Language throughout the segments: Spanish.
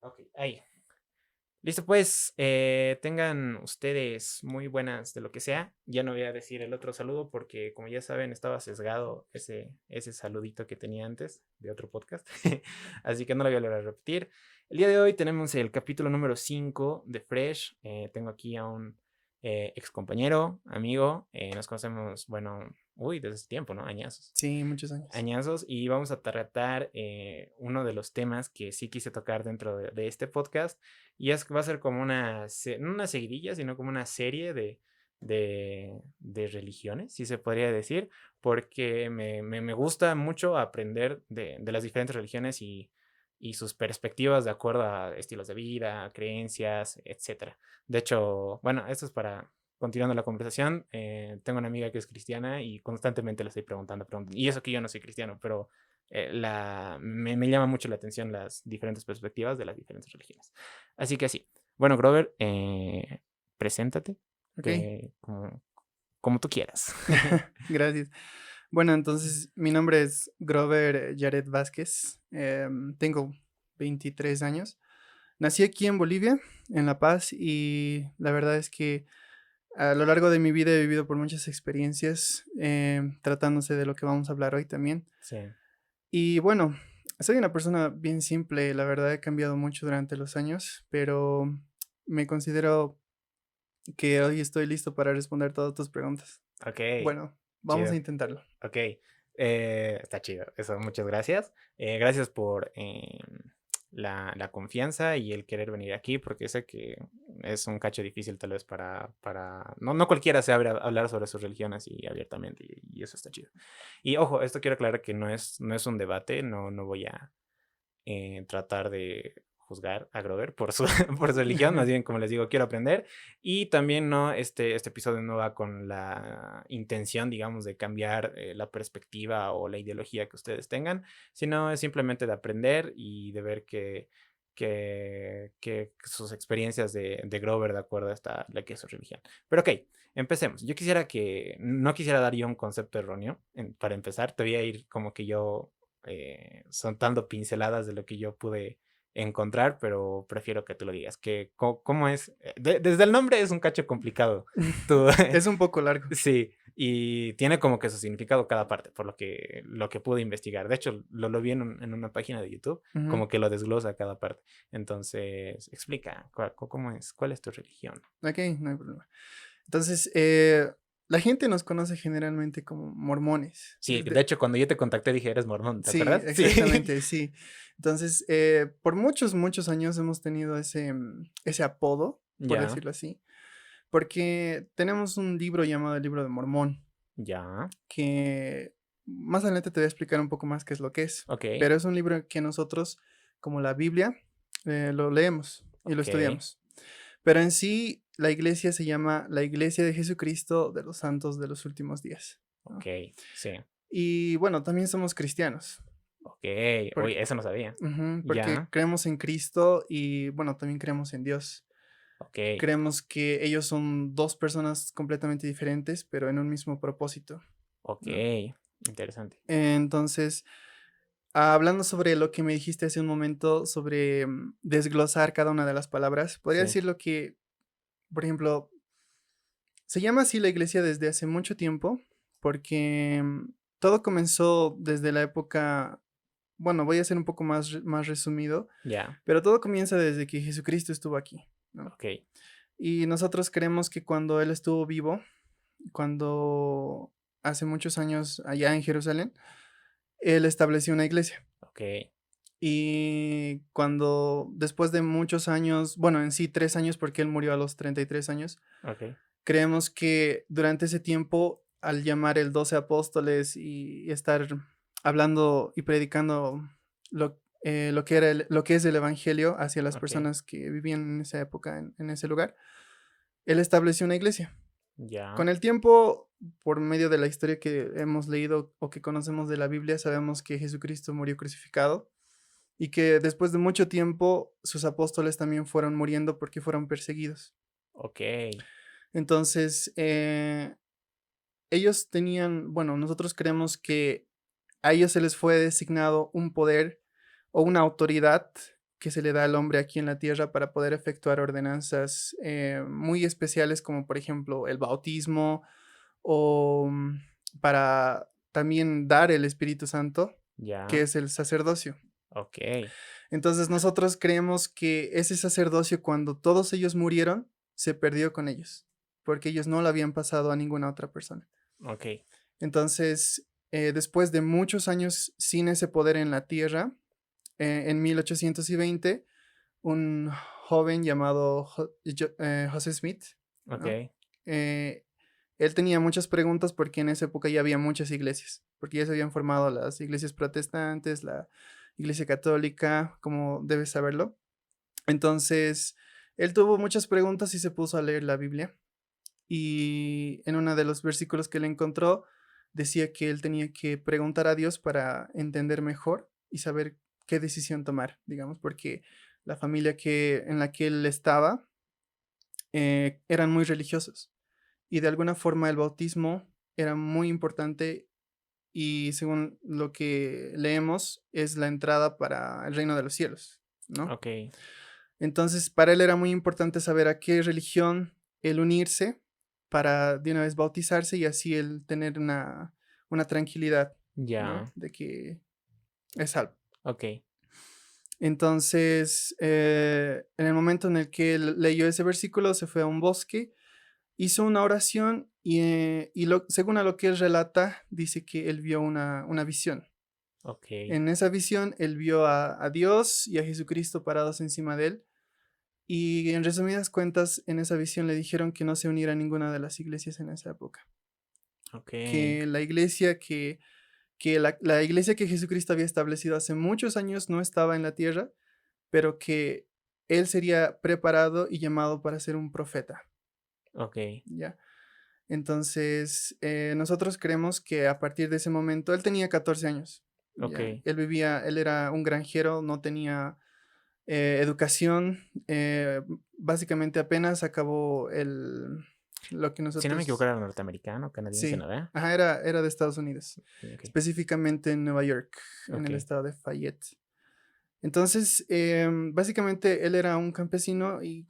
Ok, ahí. Listo, pues, tengan ustedes muy buenas de lo que sea. Ya no voy a decir el otro saludo porque, como ya saben, estaba sesgado ese saludito que tenía antes de otro podcast. Así que no lo voy a volver a repetir. El día de hoy tenemos el capítulo número 5 de Fresh. Tengo aquí a un ex compañero, amigo. Nos conocemos, bueno, uy, desde ese tiempo, ¿no? Añazos. Sí, muchos años. Añazos, y vamos a tratar uno de los temas que sí quise tocar dentro de este podcast, y es que va a ser como no una seguidilla, sino como una serie de religiones, si se podría decir, porque me gusta mucho aprender de las diferentes religiones y sus perspectivas de acuerdo a estilos de vida, creencias, etcétera. De hecho, bueno, esto es para continuando la conversación, tengo una amiga que es cristiana y constantemente le estoy preguntando, y eso que yo no soy cristiano, pero me llama mucho la atención las diferentes perspectivas de las diferentes religiones. Así que así. Bueno, Grover, preséntate Ok, como tú quieras. gracias. Bueno, entonces mi nombre es Grover Jared Vázquez. Tengo 23 años. Nací aquí en Bolivia, en La Paz, y la verdad es que a lo largo de mi vida he vivido por muchas experiencias, tratándose de lo que vamos a hablar hoy también. Sí. Y bueno, soy una persona bien simple, la verdad he cambiado mucho durante los años, pero me considero que hoy estoy listo para responder todas tus preguntas. Ok, Bueno, vamos a chido. intentarlo. Ok, está chido. Eso, muchas gracias. Gracias por la confianza y el querer venir aquí, porque sé que es un cacho difícil tal vez no cualquiera se abre a hablar sobre sus religiones y abiertamente, y eso está chido. Y ojo, esto quiero aclarar que no es un debate, no voy a tratar de juzgar a Grover por su, por su religión, más bien, como les digo, quiero aprender. Y también no, este episodio no va con la intención, digamos, de cambiar la perspectiva o la ideología que ustedes tengan, sino es simplemente de aprender y de ver que sus experiencias de Grover de acuerdo a la que es su religión. Pero ok, empecemos. No quisiera dar yo un concepto erróneo para empezar, te voy a ir como que yo soltando pinceladas de lo que yo pude encontrar, pero prefiero que tú lo digas. ¿Cómo es? Desde el nombre es un cacho complicado. Tú, Es un poco largo. sí, y tiene como que su significado cada parte, por lo que pude investigar. De hecho, lo vi en una página de YouTube, Ujú. como que lo desglosa cada parte. Entonces, explica, ¿cómo es? ¿Cuál es tu religión? Ok, no hay problema. Entonces, la gente nos conoce generalmente como mormones. Sí, de hecho, cuando yo te contacté dije, eres mormón, ¿te Sí, acuerdas? Sí. exactamente, sí. Entonces, por muchos, muchos años hemos tenido ese apodo, por Ya, decirlo así, porque tenemos un libro llamado el Libro de Mormón, ya, que más adelante te voy a explicar un poco más qué es lo que es, ok, pero es un libro que nosotros, como la Biblia, lo leemos y lo ok. estudiamos. Pero en sí, la iglesia se llama la Iglesia de Jesucristo de los Santos de los Últimos Días, Ok, ¿no? sí. Y bueno, también somos cristianos, Ok, uy, porque, eso no sabía. porque Ya, creemos en Cristo y bueno, también creemos en Dios. ok, Creemos que ellos son dos personas completamente diferentes, pero en un mismo propósito, ok, ¿no? interesante. Entonces, hablando sobre lo que me dijiste hace un momento, sobre desglosar cada una de las palabras, podría Sí, decirlo que, por ejemplo, se llama así la iglesia desde hace mucho tiempo, porque todo comenzó desde la época, bueno, voy a ser un poco más resumido, ya, pero todo comienza desde que Jesucristo estuvo aquí, ¿no? ok, Y nosotros creemos que cuando Él estuvo vivo, cuando hace muchos años allá en Jerusalén, Él estableció una iglesia. ok, Y cuando después de muchos años, bueno, en sí 3 años porque Él murió a los 33 años, ok, creemos que durante ese tiempo, al llamar el 12 apóstoles y estar hablando y predicando lo que lo que es el evangelio hacia las ok, personas que vivían en esa época, en ese lugar, él estableció una iglesia. ya, Con el tiempo, por medio de la historia que hemos leído o que conocemos de la Biblia, sabemos que Jesucristo murió crucificado y que después de mucho tiempo sus apóstoles también fueron muriendo porque fueron perseguidos. ok, Entonces, ellos tenían, bueno, nosotros creemos que a ellos se les fue designado un poder o una autoridad que se le da al hombre aquí en la tierra para poder efectuar ordenanzas muy especiales, como por ejemplo el bautismo o para también dar el Espíritu Santo, que Ya. es el sacerdocio. Ok. Entonces nosotros creemos que ese sacerdocio, cuando todos ellos murieron, se perdió con ellos, porque ellos no lo habían pasado a ninguna otra persona. Ok. Entonces, después de muchos años sin ese poder en la tierra, en 1820, un joven llamado José Smith, ¿no? Ok. Eh, Él tenía muchas preguntas porque en esa época ya había muchas iglesias, porque ya se habían formado las iglesias protestantes, la iglesia católica, como debes saberlo. Entonces, él tuvo muchas preguntas y se puso a leer la Biblia. Y en uno de los versículos que él encontró, decía que él tenía que preguntar a Dios para entender mejor y saber qué decisión tomar, digamos, porque la familia en la que él estaba eran muy religiosos y de alguna forma el bautismo era muy importante y según lo que leemos es la entrada para el reino de los cielos, ¿no? Ok. Entonces para él era muy importante saber a qué religión él unirse para de una vez bautizarse y así él tener una tranquilidad, ¿no? Ya. De que es salvo. Ok. Entonces, en el momento en el que él leyó ese versículo, se fue a un bosque, hizo una oración y según a lo que él relata, dice que él vio una visión. Ok. En esa visión, él vio a Dios y a Jesucristo parados encima de él. Y en resumidas cuentas, en esa visión le dijeron que no se uniera a ninguna de las iglesias en esa época. Ok. Que la iglesia la iglesia que Jesucristo había establecido hace muchos años no estaba en la tierra, pero que él sería preparado y llamado para ser un profeta, Ok. ¿ya? Entonces, nosotros creemos que a partir de ese momento, él tenía 14 años, ¿ya? Ok. Él era un granjero, no tenía educación, básicamente apenas acabó lo que Si no me equivoco, nosotros, era norteamericano, canadiense, sí, ¿no? ¿Eh? ajá, era de Estados Unidos, Ok. específicamente en Nueva York, en Ok. el estado de Fayette. Entonces, básicamente él era un campesino y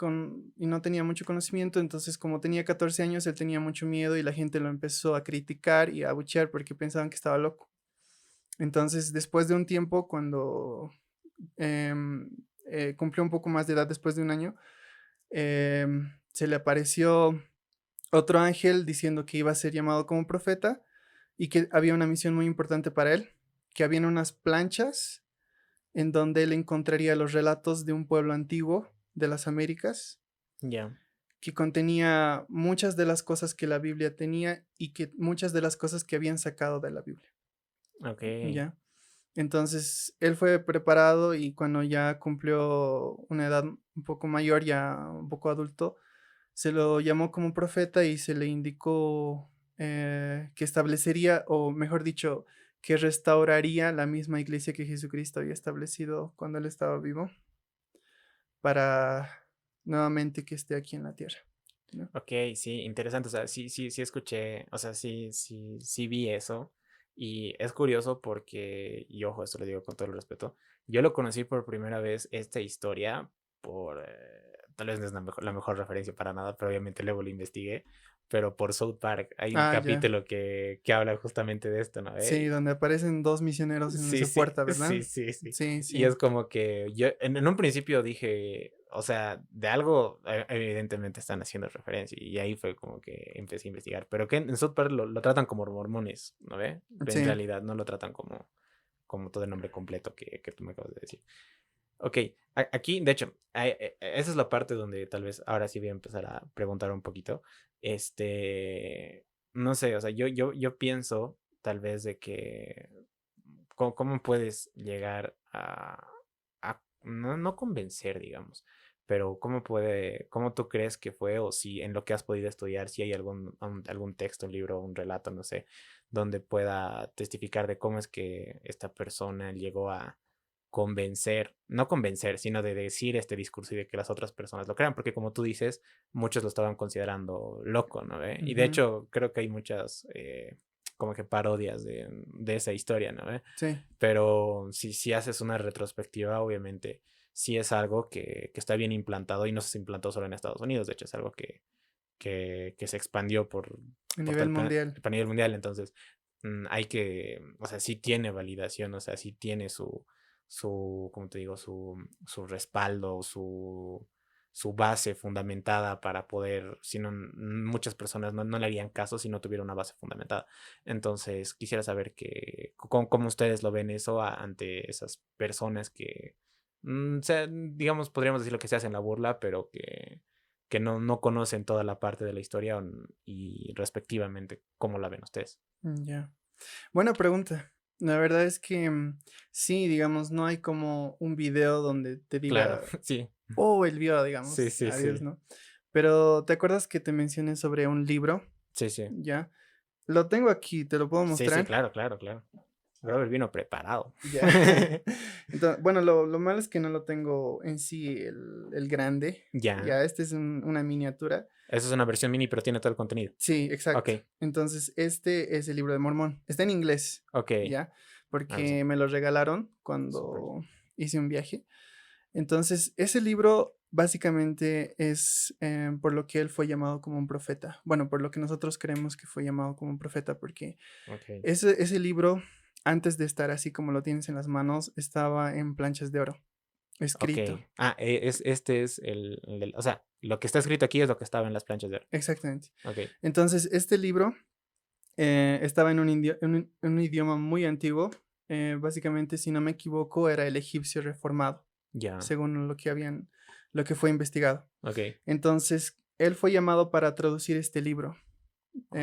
no tenía mucho conocimiento, entonces como tenía 14 años, él tenía mucho miedo y la gente lo empezó a criticar y a abuchear porque pensaban que estaba loco. Entonces, después de un tiempo, cuando em, cumplió un poco más de edad, después de un año, se le apareció otro ángel diciendo que iba a ser llamado como profeta y que había una misión muy importante para él, que habían unas planchas en donde él encontraría los relatos de un pueblo antiguo de las Américas, Ya. que contenía muchas de las cosas que la Biblia tenía y que muchas de las cosas que habían sacado de la Biblia, Ok. ¿ya? Entonces, él fue preparado y cuando ya cumplió una edad un poco mayor, ya un poco adulto, se lo llamó como profeta y se le indicó que establecería, o mejor dicho, que restauraría la misma iglesia que Jesucristo había establecido cuando él estaba vivo, para nuevamente que esté aquí en la tierra, ¿no? Ok, sí, interesante. O sea, sí escuché, o sea, sí vi eso. Y es curioso porque, y ojo, esto lo digo con todo el respeto, yo lo conocí por primera vez esta historia por, tal vez no es la mejor referencia para nada, pero obviamente luego lo investigué, pero por South Park hay un Ah, ya. capítulo que habla justamente de esto, ¿no? Sí, donde aparecen dos misioneros en Sí, esa sí, puerta, ¿verdad? sí. Sí, Y es sí. como que yo en un principio dije, o sea, de algo evidentemente están haciendo referencia y ahí fue como que empecé a investigar, pero que en South Park lo tratan como mormones, ¿no ve? En Sí. realidad no lo tratan como todo el nombre completo que tú me acabas de decir. Ok, aquí, de hecho, esa es la parte donde tal vez ahora sí voy a empezar a preguntar un poquito. No sé, o sea, yo pienso tal vez de que, ¿cómo puedes llegar no convencer, digamos, pero cómo tú crees que fue o si en lo que has podido estudiar, si hay algún texto, un libro, un relato, no sé, donde pueda testificar de cómo es que esta persona llegó a convencer, no convencer, sino de decir este discurso y de que las otras personas lo crean, porque como tú dices, muchos lo estaban considerando loco, ¿no ve? Y de Ujú. hecho, creo que hay muchas como que parodias de esa historia, ¿no ve? Sí. Pero si haces una retrospectiva, obviamente sí es algo que está bien implantado y no se implantó solo en Estados Unidos, de hecho es algo que se expandió A por nivel tal mundial. a nivel mundial, entonces hay que, o sea, sí tiene validación, o sea, sí tiene ¿cómo te digo? Su respaldo, su base fundamentada para poder, si no, muchas personas no le harían caso si no tuviera una base fundamentada. Entonces, quisiera saber cómo ustedes lo ven eso ante esas personas que, o sea, digamos, podríamos decir lo que se hacen la burla, pero que no conocen toda la parte de la historia y respectivamente cómo la ven ustedes. Ya. Buena pregunta. La verdad es que sí, digamos, no hay como un video donde te Claro, diga, sí, oh, él vio, sí, digamos, sí, a Dios, sí, ¿no? Pero ¿te acuerdas que te mencioné sobre un libro? sí, sí, Ya. Lo tengo aquí, te lo puedo sí, sí, mostrar. claro, claro, claro. Robert vino preparado. Ya. Entonces, bueno, lo malo es que no lo tengo en sí el grande. Ya, Ya, este es una miniatura. eso es una versión mini, pero tiene todo el contenido. Sí, Ok, exacto. Entonces, este es el libro de Mormón. Está en inglés, ok. ¿ya? A ver, Porque me lo regalaron súper. cuando hice un viaje. Entonces, ese libro básicamente es por lo que él fue llamado como un profeta. Bueno, por lo que nosotros creemos que fue llamado como un profeta, porque Ok, ese libro, antes de estar así como lo tienes en las manos, estaba en planchas de oro, ok. escrito. Ah, este es o sea, lo que está escrito aquí es lo que estaba en las planchas de oro. Exactamente. Ok, Entonces, este libro estaba en en un idioma muy antiguo. Básicamente, si no me equivoco, era el egipcio reformado, ya, según lo que fue investigado. ok, Entonces, él fue llamado para traducir este libro ok,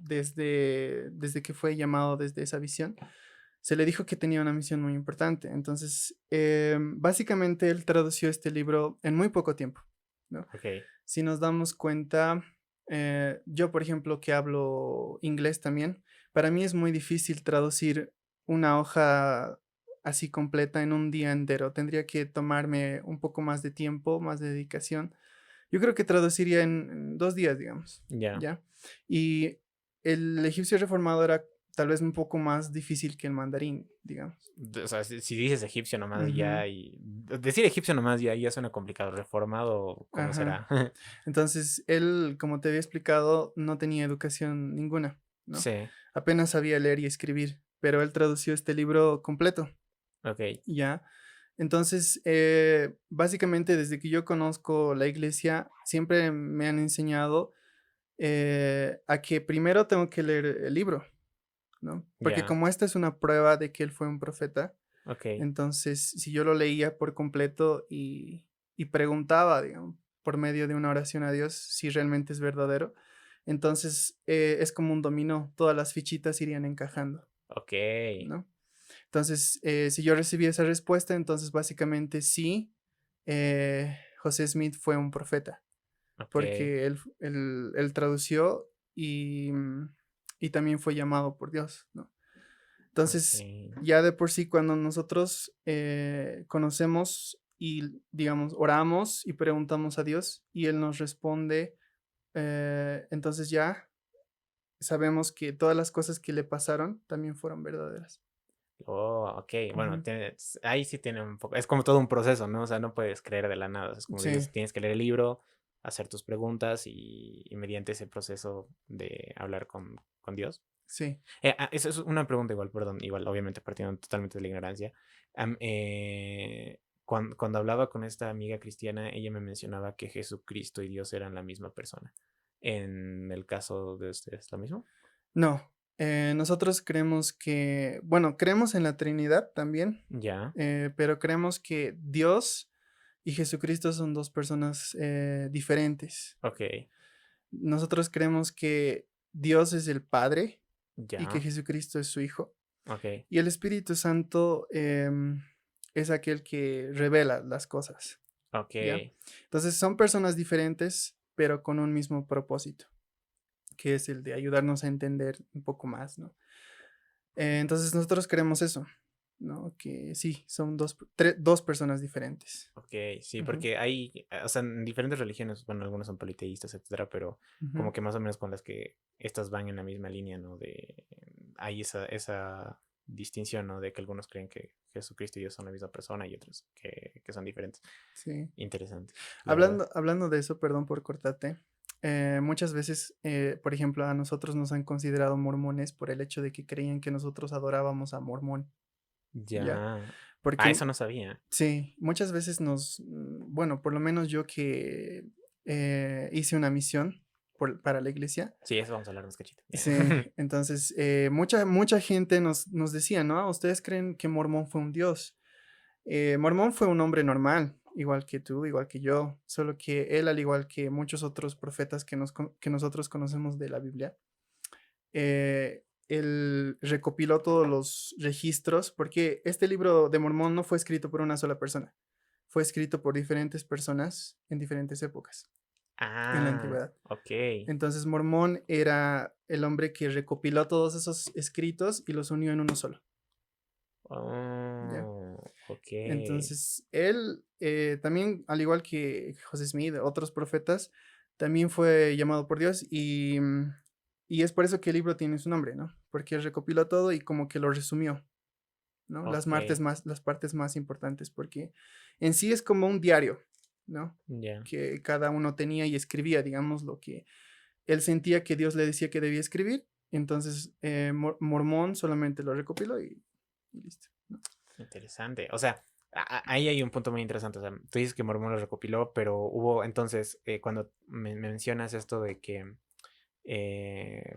desde que fue llamado desde esa visión. Se le dijo que tenía una misión muy importante. Entonces, básicamente, él tradució este libro en muy poco tiempo, ¿no? ok, Si nos damos cuenta, yo, por ejemplo, que hablo inglés también, para mí es muy difícil traducir una hoja así completa en un día entero. Tendría que tomarme un poco más de tiempo, más de dedicación. Yo creo que traduciría en 2 días, digamos, ya. ¿ya? Y el egipcio reformado era tal vez un poco más difícil que el mandarín, digamos. O sea, si dices egipcio nomás Ujú. ya y decir egipcio nomás ya suena complicado. Reformado, ¿cómo Ajá. será? Entonces, él, como te había explicado, no tenía educación ninguna, ¿no? Sí, Apenas sabía leer y escribir, pero él tradució este libro completo, ok, ¿ya? Entonces, básicamente desde que yo conozco la iglesia, siempre me han enseñado a que primero tengo que leer el libro, ¿no? Porque ya, como esta es una prueba de que él fue un profeta, ok, entonces si yo lo leía por completo y preguntaba, digamos, por medio de una oración a Dios si realmente es verdadero, entonces es como un dominó, todas las fichitas irían encajando, ok, ¿no? Entonces, si yo recibí esa respuesta, entonces básicamente sí, José Smith fue un profeta, ok, porque él tradució y también fue llamado por Dios, ¿no? Entonces, ok. ya de por sí, cuando nosotros conocemos y, digamos, oramos y preguntamos a Dios y Él nos responde, entonces ya sabemos que todas las cosas que le pasaron también fueron verdaderas. Oh, ok. Bueno, Ujú. ahí sí tiene un poco. Es como todo un proceso, ¿no? O sea, no puedes creer de la nada. Es como Sí, dices, tienes que leer el libro, hacer tus preguntas y mediante ese proceso de hablar con Dios. sí. Eso es una pregunta igual, perdón, igual, obviamente partiendo totalmente de la ignorancia. Cuando hablaba con esta amiga cristiana, ella me mencionaba que Jesucristo y Dios eran la misma persona. En el caso de ustedes, ¿lo mismo? No, nosotros creemos que, bueno, creemos en la Trinidad también, Ya, pero creemos que Dios y Jesucristo son dos personas diferentes. ok, Nosotros creemos que Dios es el Padre y que ya, Jesucristo es su Hijo. ok, Y el Espíritu Santo es aquel que revela las cosas, ok, ¿ya? Entonces son personas diferentes, pero con un mismo propósito, que es el de ayudarnos a entender un poco más, ¿no? Entonces nosotros creemos eso, ¿no? Que sí, son dos personas diferentes. ok, sí, Ujú, porque hay, o sea, en diferentes religiones, bueno, algunos son politeístas, etcétera, pero ujú. como que más o menos con las que estas van en la misma línea, ¿no? Hay distinción, ¿no? De que algunos creen que Jesucristo y Dios son la misma persona y otros que son diferentes. Sí. Interesante, la verdad. Hablando de eso, perdón por cortarte. Muchas veces, por ejemplo, a nosotros nos han considerado mormones por el hecho de que creían que nosotros adorábamos a Mormón, ¿ya? Ya. Ah, Porque eso no sabía. sí, muchas veces bueno, por lo menos yo que hice una misión para la iglesia. Sí, eso vamos a hablar más cachito. Sí, entonces mucha gente nos decía, ¿no? "Ah, ¿ustedes creen que Mormón fue un dios?" Mormón fue un hombre normal, igual que tú, igual que yo, solo que él, al igual que muchos otros profetas que nosotros conocemos de la Biblia, él recopiló todos los registros, porque este libro de Mormón no fue escrito por una sola persona, fue escrito por diferentes personas en diferentes épocas en la Ah, antigüedad. ok. Entonces Mormón era el hombre que recopiló todos esos escritos y los unió en uno solo, ¿ya? Oh, ok. Entonces, él también, al igual que José Smith, otros profetas, también fue llamado por Dios y es por eso que el libro tiene su nombre, ¿no? Porque él recopiló todo y como que lo resumió, ¿no? Ok. Las partes más importantes, porque en sí es como un diario, ¿no? Ya. Que cada uno tenía y escribía, digamos, lo que él sentía que Dios le decía que debía escribir. Entonces, Mormón solamente lo recopiló y listo, ¿no? Interesante. O sea, ahí hay un punto muy interesante. O sea, tú dices que Mormón lo recopiló, pero hubo entonces, cuando me mencionas esto de que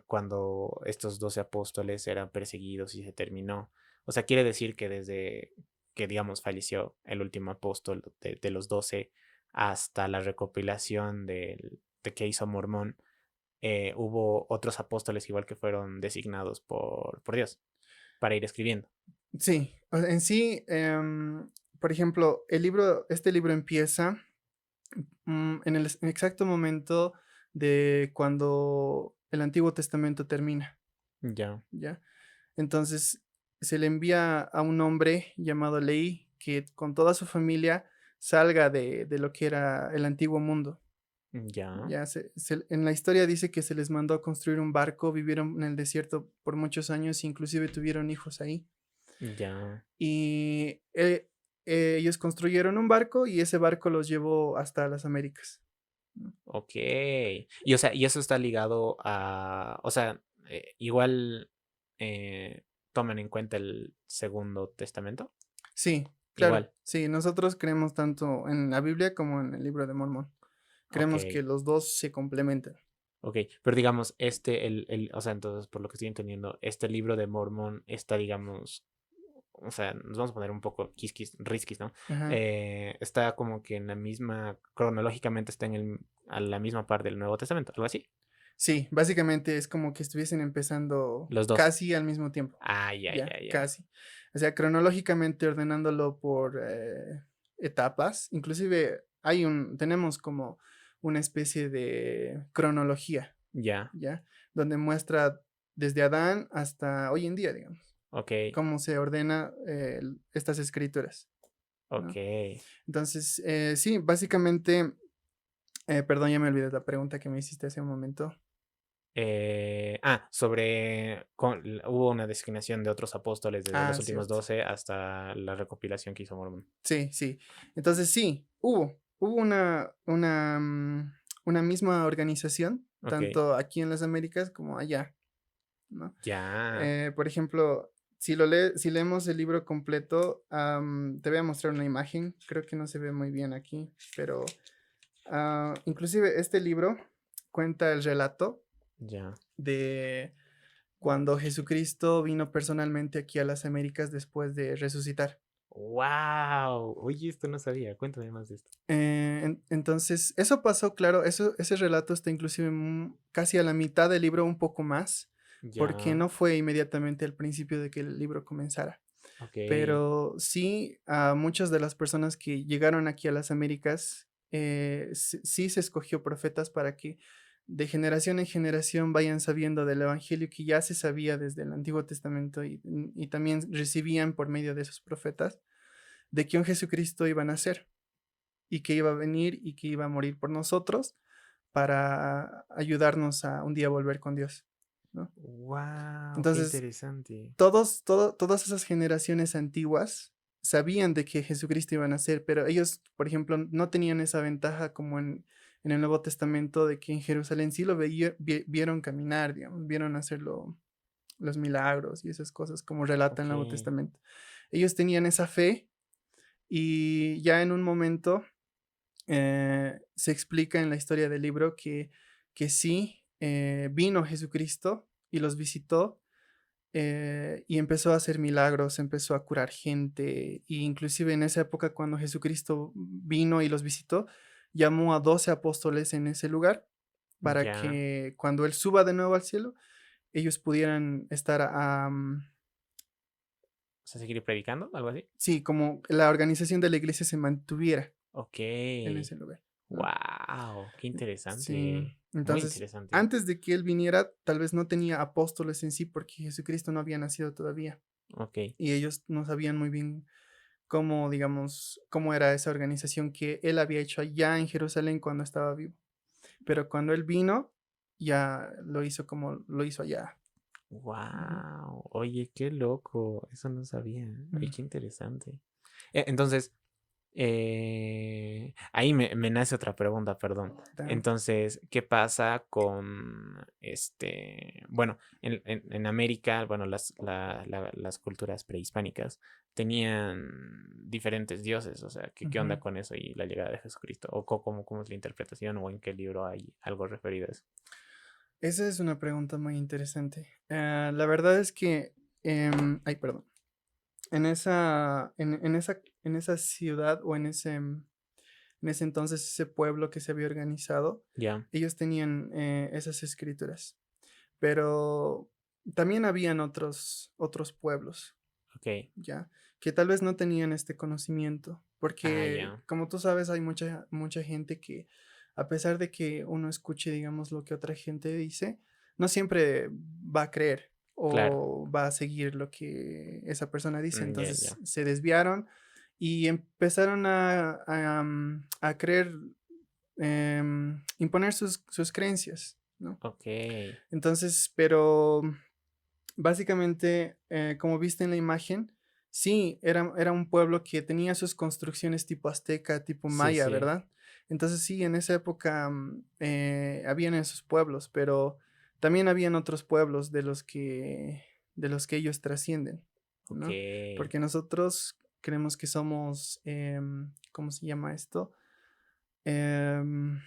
cuando estos 12 apóstoles eran perseguidos y se terminó. O sea, quiere decir que desde que, digamos, falleció el último apóstol de los 12 hasta la recopilación de que hizo Mormón, hubo otros apóstoles igual que fueron designados por Dios para ir escribiendo. Sí, o sea, en sí, por ejemplo, este libro empieza en el exacto momento de cuando el Antiguo Testamento termina, Ya, ¿ya? Entonces, se le envía a un hombre llamado Leí que con toda su familia salga de lo que era el antiguo mundo. ya, Ya en la historia dice que se les mandó a construir un barco, vivieron en el desierto por muchos años, inclusive tuvieron hijos ahí. ya. Y ellos construyeron un barco y ese barco los llevó hasta las Américas, ¿no? Ok. Y o sea, y eso está ligado a, o sea, igual toman en cuenta el Segundo Testamento. Sí, claro, Igual. sí, nosotros creemos tanto en la Biblia como en el libro de Mormón. Ok, Creemos que los dos se complementan. ok. Pero digamos, o sea, entonces, por lo que estoy entendiendo, este libro de Mormón está, digamos, o sea, nos vamos a poner un poco riskis, ¿no? Ajá. Está como que en la misma, cronológicamente está a la misma parte del Nuevo Testamento, algo así. Sí, básicamente es como que estuviesen empezando Los dos. casi al mismo tiempo, Ah, ya, ya, ya, ya. casi. O sea, cronológicamente ordenándolo por etapas, inclusive tenemos como una especie de cronología, Ya, ¿ya? Donde muestra desde Adán hasta hoy en día, digamos, ok, cómo se ordena estas escrituras, ok. ¿no? Entonces, sí, básicamente, perdón, ya me olvidé la pregunta que me hiciste hace un momento. Hubo una designación de otros apóstoles desde los Ah, últimos cierto. 12 hasta la recopilación que hizo Mormon. Sí, sí. Entonces, sí, hubo una misma organización, Ok, tanto aquí en las Américas como allá, ¿no? ya, Por ejemplo, si leemos el libro completo, te voy a mostrar una imagen, creo que no se ve muy bien aquí, pero inclusive este libro cuenta el relato ya. de cuando Jesucristo vino personalmente aquí a las Américas después de resucitar. Wow, oye, esto no sabía. Cuéntame más de esto. Entonces, eso pasó, claro, ese relato está inclusive casi a la mitad del libro, un poco más, porque Ya, no fue inmediatamente al principio de que el libro comenzara. ok, Pero sí, a muchas de las personas que llegaron aquí a las Américas, sí se escogió profetas para que de generación en generación vayan sabiendo del Evangelio que ya se sabía desde el Antiguo Testamento y también recibían por medio de esos profetas de que un Jesucristo iba a nacer y que iba a venir y que iba a morir por nosotros para ayudarnos a un día volver con Dios, ¿no? Wow, qué Entonces, interesante. todas esas generaciones antiguas sabían de que Jesucristo iba a nacer, pero ellos, por ejemplo, no tenían esa ventaja como en el Nuevo Testamento de que en Jerusalén sí lo vieron caminar, digamos, vieron hacerlo los milagros y esas cosas como relata el Ok, Nuevo Testamento. Ellos tenían esa fe y ya en un momento se explica en la historia del libro que sí vino Jesucristo y los visitó y empezó a hacer milagros, empezó a curar gente, e inclusive en esa época cuando Jesucristo vino y los visitó, llamó a 12 apóstoles en ese lugar para ya. que cuando Él suba de nuevo al cielo, ellos pudieran estar, O sea, seguir predicando, algo así. sí, como la organización de la iglesia se mantuviera Ok. en ese lugar, ¿no? Wow, qué Sí, interesante. Muy entonces, interesante. antes de que Él viniera, tal vez no tenía apóstoles en sí porque Jesucristo no había nacido todavía Ok. y ellos no sabían muy bien cómo, digamos, cómo era esa organización que Él había hecho allá en Jerusalén cuando estaba vivo. Pero cuando Él vino, ya lo hizo como lo hizo allá. Ujú, Wow. Oye, qué loco. Eso no sabía. Oye, ujú, qué interesante. Entonces, ahí me nace otra pregunta, perdón. ta- Entonces, ¿qué pasa con bueno, en América, bueno, las culturas prehispánicas tenían diferentes dioses, o sea, ¿qué onda ujú. con eso y la llegada de Jesucristo? ¿O cómo es la interpretación o en qué libro hay algo referido a eso? Esa es una pregunta muy interesante. La verdad es que, ay, perdón, en esa ciudad o en ese entonces, ese pueblo que se había organizado, Ya, ellos tenían esas escrituras, pero también habían otros pueblos, ok. ¿ya? Que tal vez no tenían este conocimiento, Ah, porque ya, como tú sabes, hay mucha gente que a pesar de que uno escuche, digamos, lo que otra gente dice, no siempre va a creer claro. o va a seguir lo que esa persona dice. Ya, Entonces ya. se desviaron y empezaron a creer, imponer sus creencias, ¿no? Ok. Entonces, pero básicamente, como viste en la imagen, sí, era un pueblo que tenía sus construcciones tipo azteca, tipo Sí, maya, sí. ¿verdad? Entonces sí, en esa época habían esos pueblos, pero también habían otros pueblos de los que ellos trascienden, Ok. ¿no? Porque nosotros creemos que somos, ¿cómo se llama esto? Em,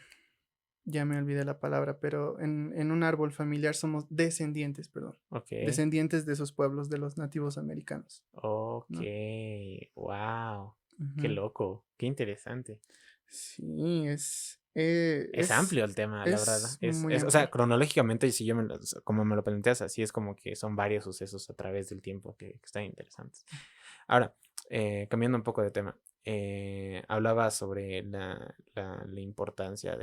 ya me olvidé la palabra, pero en un árbol familiar somos descendientes, perdón, Ok. descendientes de esos pueblos, de los nativos americanos, Ok. ¿no? Wow. Qué Ujú. loco. Qué interesante. Sí, Es amplio el tema, la verdad. es muy O sea, amplio. cronológicamente, si yo como me lo planteas, así es como que son varios sucesos a través del tiempo que están interesantes. Ahora, cambiando un poco de tema, hablaba sobre la importancia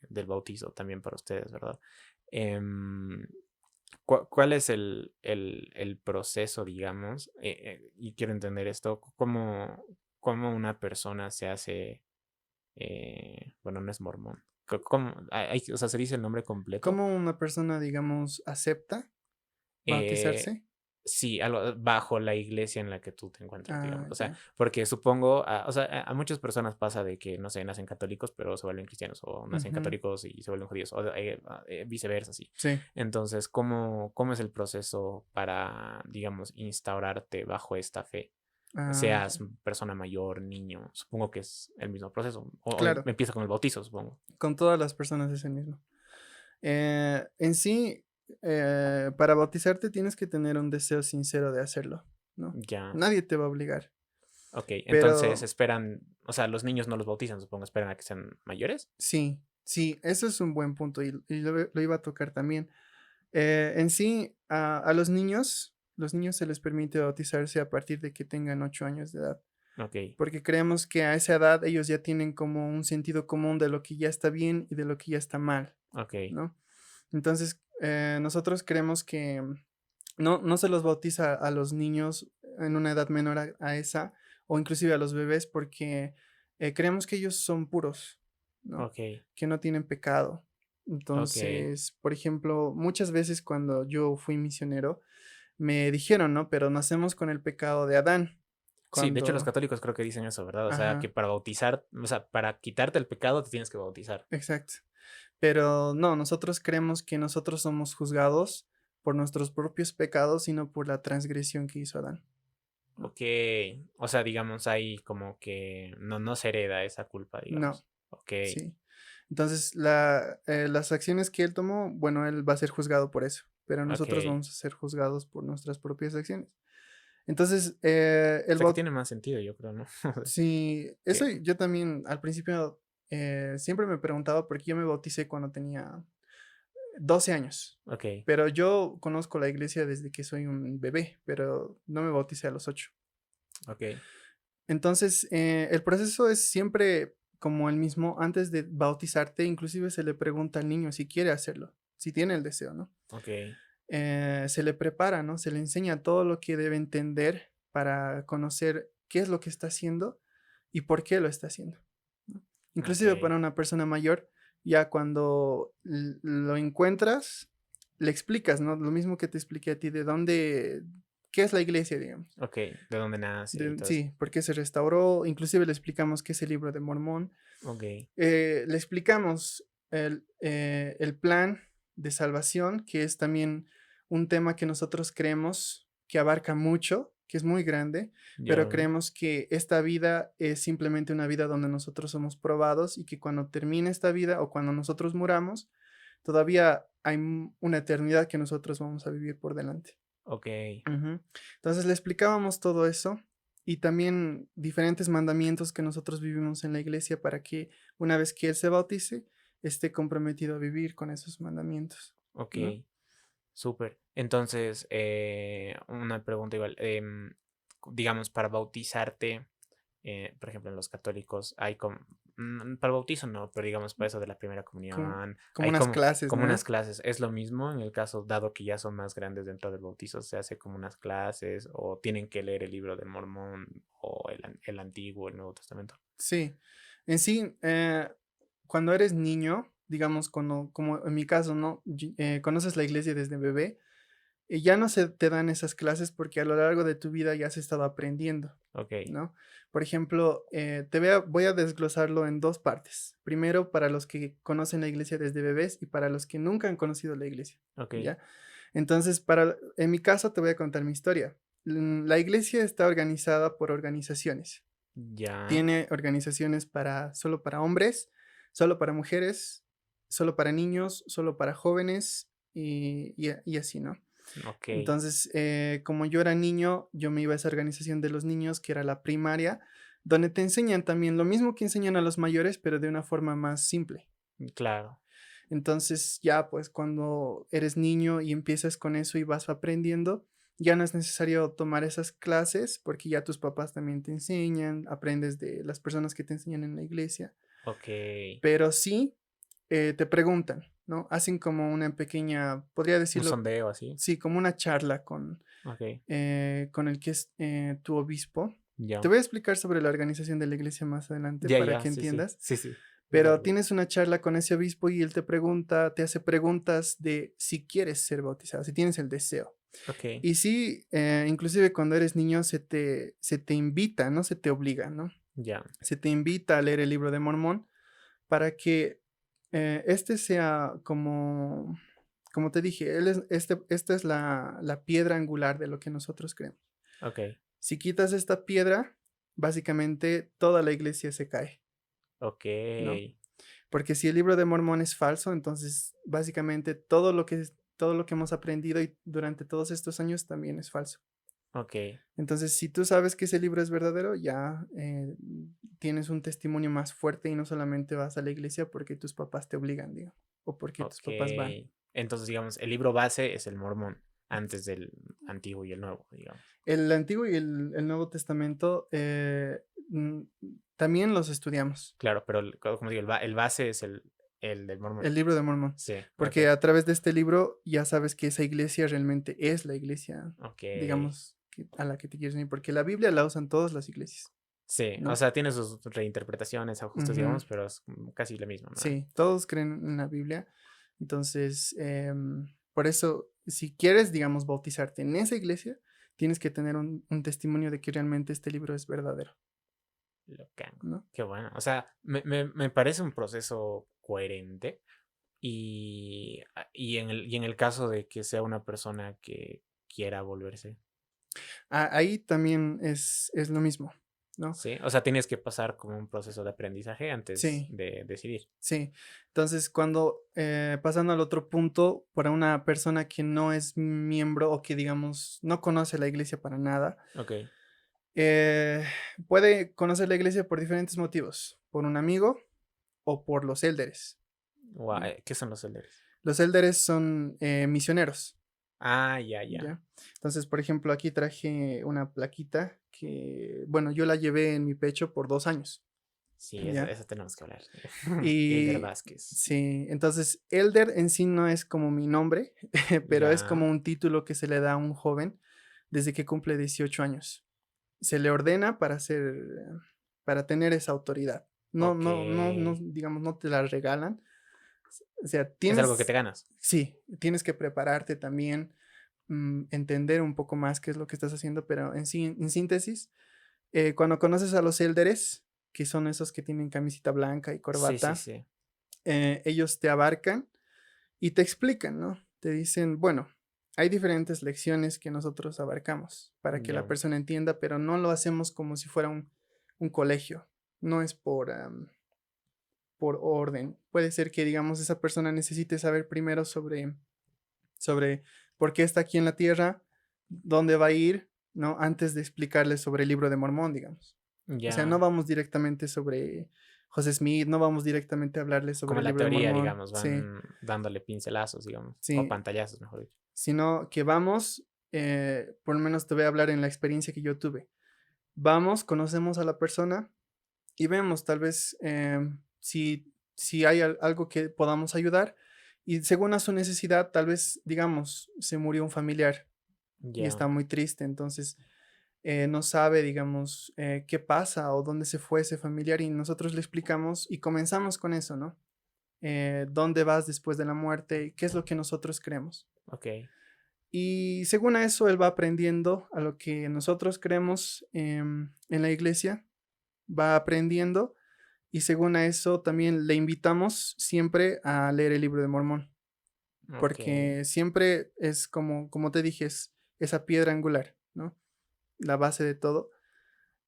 del bautizo también para ustedes, ¿verdad? Em, ¿Cuál es el proceso, digamos? Y quiero entender esto, ¿cómo una persona se hace, bueno, no es mormón? O sea, ¿se dice el nombre completo? ¿Cómo una persona, digamos, acepta Eh, bautizarse? sí, algo bajo la iglesia en la que tú te encuentras, digamos. Ah, O sea, ya. porque supongo, o sea, a muchas personas pasa de que, no sé, nacen católicos pero se vuelven cristianos, o nacen Ujú, católicos y se vuelven judíos, o viceversa, sí. sí. Entonces, ¿cómo es el proceso para, digamos, instaurarte bajo esta fe? Ah, Seas ya. persona mayor, niño, supongo que es el mismo proceso. O Claro, empieza con el bautizo, supongo. con todas las personas es el mismo. En sí, para bautizarte tienes que tener un deseo sincero de hacerlo, ¿no? Ya. Nadie te va a obligar, Ok, entonces pero esperan, o sea, los niños no los bautizan, supongo, esperan a que sean mayores. sí, sí, eso es un buen punto y lo iba a tocar también. En sí, a los niños se les permite bautizarse a partir de que tengan 8 años de edad, Ok, porque creemos que a esa edad ellos ya tienen como un sentido común de lo que ya está bien y de lo que ya está mal, ok, ¿no? Entonces, nosotros creemos que no se los bautiza a los niños en una edad menor a esa, o inclusive a los bebés, porque creemos que ellos son puros, ¿no? ok. Que no tienen pecado. Ok. Entonces, por ejemplo, muchas veces cuando yo fui misionero, me dijeron, ¿no? Pero nacemos con el pecado de Adán. Sí, de hecho los Cuando, católicos creo que dicen eso, ¿verdad? O sea, que ajá, para bautizar, o sea, para quitarte el pecado te tienes que bautizar. exacto. Pero no, nosotros creemos que nosotros somos juzgados por nuestros propios pecados y no por la transgresión que hizo Adán, ¿no? Ok. O sea, digamos, ahí como que no se hereda esa culpa, No, digamos. Ok, sí. Entonces, las acciones que él tomó, bueno, él va a ser juzgado por eso, pero nosotros ok. vamos a ser juzgados por nuestras propias acciones. Entonces, O sea que tiene más sentido, yo creo, ¿no? sí, eso Que, yo también al principio siempre me preguntaba por qué yo me bauticé cuando tenía 12 años, ok, pero yo conozco la iglesia desde que soy un bebé, pero no me bauticé a los 8. ok, Entonces, el proceso es siempre como el mismo. Antes de bautizarte, inclusive se le pregunta al niño si quiere hacerlo, si tiene el deseo, ¿no? ok, Se le prepara, ¿no? Se le enseña todo lo que debe entender para conocer qué es lo que está haciendo y por qué lo está haciendo, ¿no? Inclusive ok. para una persona mayor, ya cuando lo encuentras, le explicas, ¿no? Lo mismo que te expliqué a ti, de dónde, qué es la iglesia, digamos. Ok, de dónde nace y todo eso. Sí, por qué se restauró, inclusive le explicamos qué es el libro de Mormón. Ok, Le explicamos el plan de salvación, que es también un tema que nosotros creemos que abarca mucho, que es muy grande, pero ya, creemos que esta vida es simplemente una vida donde nosotros somos probados y que cuando termine esta vida o cuando nosotros muramos, todavía hay una eternidad que nosotros vamos a vivir por delante. ok, Ujú. Entonces le explicábamos todo eso y también diferentes mandamientos que nosotros vivimos en la iglesia para que una vez que él se bautice, esté comprometido a vivir con esos mandamientos, ok, ¿no? súper. Entonces, una pregunta igual. Digamos, para bautizarte. Por ejemplo, en los católicos hay como, para el bautizo no, pero digamos para eso de la primera Como, comunión, como hay unas clases, como ¿no? unas clases. ¿Es lo mismo en el caso, dado que ya son más grandes dentro del bautizo, se hace como unas clases o tienen que leer el libro de Mormón o el Antiguo, el Nuevo Testamento? Sí. En sí, cuando eres niño, digamos, cuando, como en mi caso, ¿no? Conoces la iglesia desde bebé, y ya no se te dan esas clases porque a lo largo de tu vida ya has estado aprendiendo, Ok, ¿no? Por ejemplo, voy a desglosarlo en dos partes. Primero, para los que conocen la iglesia desde bebés y para los que nunca han conocido la iglesia, ok, ¿ya? Entonces, en mi caso te voy a contar mi historia. La iglesia está organizada por organizaciones. ya, Tiene organizaciones solo para hombres, solo para mujeres, solo para niños, solo para jóvenes y así, ¿no? ok, Entonces, como yo era niño, yo me iba a esa organización de los niños, que era la primaria, donde te enseñan también lo mismo que enseñan a los mayores, pero de una forma más simple. claro, Entonces, ya pues cuando eres niño y empiezas con eso y vas aprendiendo, ya no es necesario tomar esas clases porque ya tus papás también te enseñan, aprendes de las personas que te enseñan en la iglesia, ok, pero sí te preguntan, ¿no? Hacen como una pequeña, podría un decirlo, sondeo así, sí, como una charla ok, con el que es tu obispo. Te ya, voy a explicar sobre la organización de la iglesia más adelante ya, para ya, que sí, sí, entiendas, sí, sí, pero dale, tienes una charla con ese obispo y él te hace preguntas de si quieres ser bautizado, si tienes el deseo. ok, Y sí, inclusive cuando eres niño se te invita, no se te obliga, ¿no? ya, Se te invita a leer el libro de Mormón para que este sea como te dije, esta es la piedra angular de lo que nosotros creemos. ok, Si quitas esta piedra, básicamente toda la iglesia se cae, ok, ¿no? Porque si el libro de Mormón es falso, entonces básicamente todo lo que hemos aprendido y durante todos estos años también es falso. ok, Entonces, si tú sabes que ese libro es verdadero, ya tienes un testimonio más fuerte y no solamente vas a la iglesia porque tus papás te obligan, digo, o porque tus ok. papás van. Entonces, digamos, el libro base es el Mormón, antes del Antiguo y el Nuevo, digamos. El Antiguo y el Nuevo Testamento también los estudiamos. Claro, pero como digo, el base es el del Mormón. El libro de Mormón. Sí, ok, Porque a través de este libro ya sabes que esa iglesia realmente es la iglesia, ok. digamos, a la que te quieres unir. Porque la Biblia la usan todas las iglesias, Sí, o ¿no? sea, tiene sus reinterpretaciones, ajustes, Ujú. digamos, pero es casi lo mismo, ¿no? Sí, todos creen en la Biblia. Entonces, por eso, si quieres, digamos, bautizarte en esa iglesia, tienes que tener un testimonio de que realmente este libro es verdadero, Loca. ¿no? Qué bueno. O sea, me parece un proceso coherente y en el caso de que sea una persona que quiera volverse, Ahí también es lo mismo, ¿no? ¿sí? O sea, tienes que pasar como un proceso de aprendizaje antes Sí, de decidir. sí. Entonces, cuando pasando al otro punto, para una persona que no es miembro o que, digamos, no conoce la iglesia para nada, Ok. eh, puede conocer la iglesia por diferentes motivos, por un amigo o por los élderes, ¿no? ¿Qué son los elders? Los élderes son misioneros, Ah, ya, ya. ¿ya? Entonces, por ejemplo, aquí traje una plaquita que, bueno, yo la llevé en mi pecho por 2 años, Sí, eso, ¿ya? eso tenemos que hablar. Elder Y Vázquez. sí, entonces, elder en sí no es como mi nombre, pero es Ya. como un título que se le da a un joven desde que cumple 18 años. Se le ordena para tener esa autoridad. No, Ok. no, no, no, digamos, no te la regalan. O sea, Es algo que te ganas. sí, tienes que prepararte también, entender un poco más qué es lo que estás haciendo, pero en síntesis, cuando conoces a los élderes, que son esos que tienen camisita blanca y Sí, sí, corbata, sí. ellos te abarcan y te explican, ¿no? Te dicen, bueno, hay diferentes lecciones que nosotros abarcamos para que la Ya. persona entienda, pero no lo hacemos como si fuera un colegio. No es por orden. Puede ser que, digamos, esa persona necesite saber primero sobre por qué está aquí en la tierra, dónde va a ir, ¿no? Antes de explicarle sobre el libro de Mormón, digamos. O sea, no Ya. vamos directamente sobre José Smith, no vamos directamente a hablarle sobre Como el la libro de teoría, Mormón, digamos, sí, van dándole pincelazos, digamos. O sí, pantallazos, mejor dicho. sino que vamos, por lo menos te voy a hablar en la experiencia que yo tuve. Vamos, conocemos a la persona y vemos tal vez si hay algo que podamos ayudar y según a su necesidad, tal vez, digamos, se murió un familiar y Ya. está muy triste, entonces no sabe, digamos, qué pasa o dónde se fue ese familiar y nosotros le explicamos y comenzamos con eso, ¿no? ¿Dónde vas después de la muerte? ¿Qué es lo que nosotros creemos? Ok. Y según a eso, él va aprendiendo a lo que nosotros creemos en la iglesia, va aprendiendo y según a eso también le invitamos siempre a leer el libro de Mormón, Ok. porque siempre es como te dije, es esa piedra angular, ¿no? La base de todo.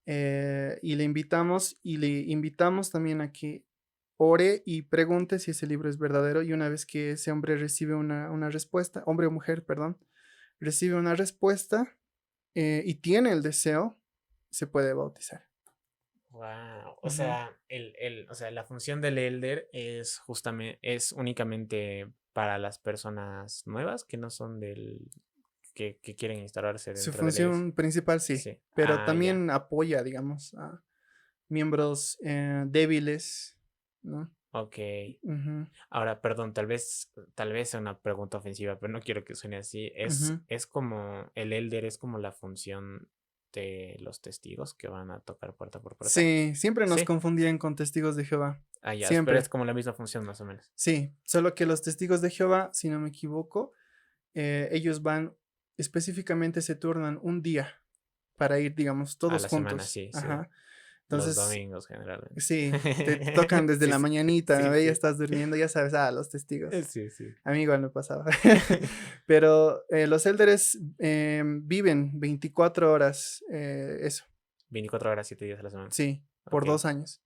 Y le invitamos también a que ore y pregunte si ese libro es verdadero y una vez que ese hombre recibe una respuesta, hombre o mujer, perdón, recibe una respuesta y tiene el deseo, se puede bautizar. Wow. O Ujú. sea, o sea, la función del elder es únicamente para las personas nuevas que no son que quieren instalarse Su dentro de la iglesia. función principal sí, Sí. pero Ah, ya. también apoya, digamos, a miembros débiles, ¿no? Ok. Ujú, Ahora, perdón, tal vez sea una pregunta ofensiva, pero no quiero que suene así. ujú. Es como el elder es como la función de los testigos que van a tocar puerta por puerta. Sí, siempre nos Sí. confundían con testigos de Jehová, Ah, ya, pero es siempre. como la misma función más o menos. Sí, solo que los testigos de Jehová, si no me equivoco, ellos van específicamente se turnan un día para ir, digamos, A todos la semana, juntos. sí, sí. Ajá. Los Entonces, domingos generalmente. sí, te tocan desde Sí, la sí, mañanita, sí, ¿ve? Ya sí. estás durmiendo, ya sabes, los testigos. Sí, sí. A mí igual me pasaba. Pero los élderes viven 24 horas, eso, 24 horas, 7 días a la semana. sí, por Ok, 2 años.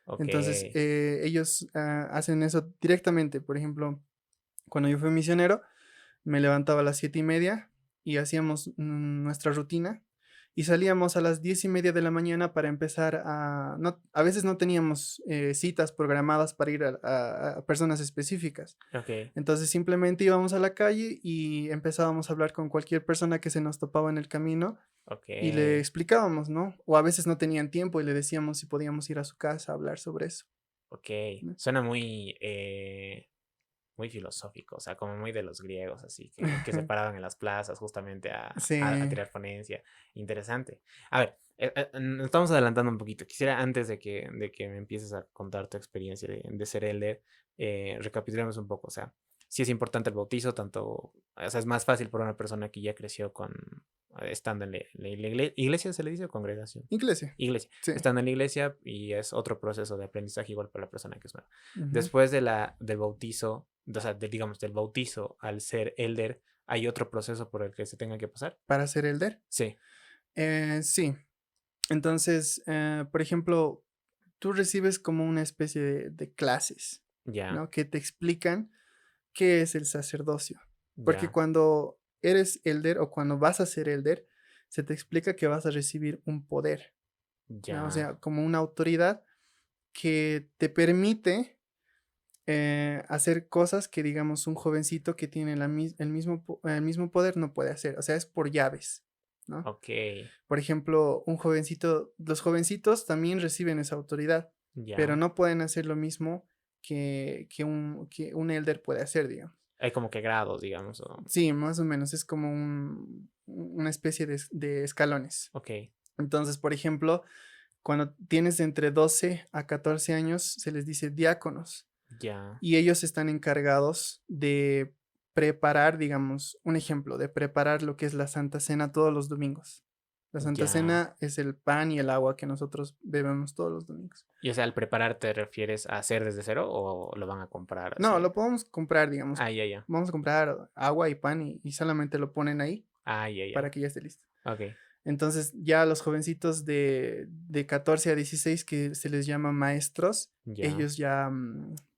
ok. Entonces, ellos hacen eso directamente. Por ejemplo, cuando yo fui misionero, me levantaba a las 7:30 y hacíamos nuestra rutina y salíamos a las 10:30 de la mañana para empezar a veces no teníamos citas programadas para ir a personas específicas. Ok, Entonces simplemente íbamos a la calle y empezábamos a hablar con cualquier persona que se nos topaba en el camino ok, y le explicábamos, ¿no? O a veces no tenían tiempo y le decíamos si podíamos ir a su casa a hablar sobre eso, ok. ¿no? Suena muy filosófico, o sea, como muy de los griegos, así, que se paraban en las plazas justamente a Sí, tirar ponencia. Interesante. A ver, nos estamos adelantando un poquito. Quisiera, antes de que me empieces a contar tu experiencia de ser elder, recapitulemos un poco. O sea, sí es importante el bautizo, tanto, o sea, es más fácil para una persona que ya creció estando en la iglesia, ¿se le dice? O congregación. Iglesia. Iglesia. Sí. Estando en la iglesia y es otro proceso de aprendizaje igual para la persona que es nueva. Ujú. Después del bautizo, o sea, digamos, del bautizo al ser elder, ¿hay otro proceso por el que se tenga que pasar? ¿Para ser elder? Sí. Sí. Entonces, por ejemplo, tú recibes como una especie de clases, Ya, ¿no? Que te explican qué es el sacerdocio. Porque ya, cuando eres elder o cuando vas a ser elder, se te explica que vas a recibir un poder, ¿no? O ya, sea, como una autoridad que te permite hacer cosas que, digamos, un jovencito que tiene el mismo poder no puede hacer. O sea, es por llaves, ¿no? ok, Por ejemplo, los jovencitos también reciben esa autoridad, pero ya. no pueden hacer lo mismo que un elder puede hacer, digamos. Hay como que grados, digamos. Sí, más o menos, es como una especie de escalones. Ok, Entonces, por ejemplo, cuando tienes entre 12 a 14 años, se les dice diáconos ya, y ellos están encargados de preparar, digamos, un ejemplo, de preparar lo que es la Santa Cena todos los domingos. La Santa ya. Cena es el pan y el agua que nosotros bebemos todos los domingos. Y o sea, al preparar, ¿te refieres a hacer desde cero o lo van a comprar No, así? lo podemos comprar, digamos. Ah, ya, ya. Vamos a comprar agua y pan y solamente lo ponen ahí Ah, ya, para ya. que ya esté listo. Ok, Entonces, ya los jovencitos de 14 a 16 que se les llama maestros, ya. ellos ya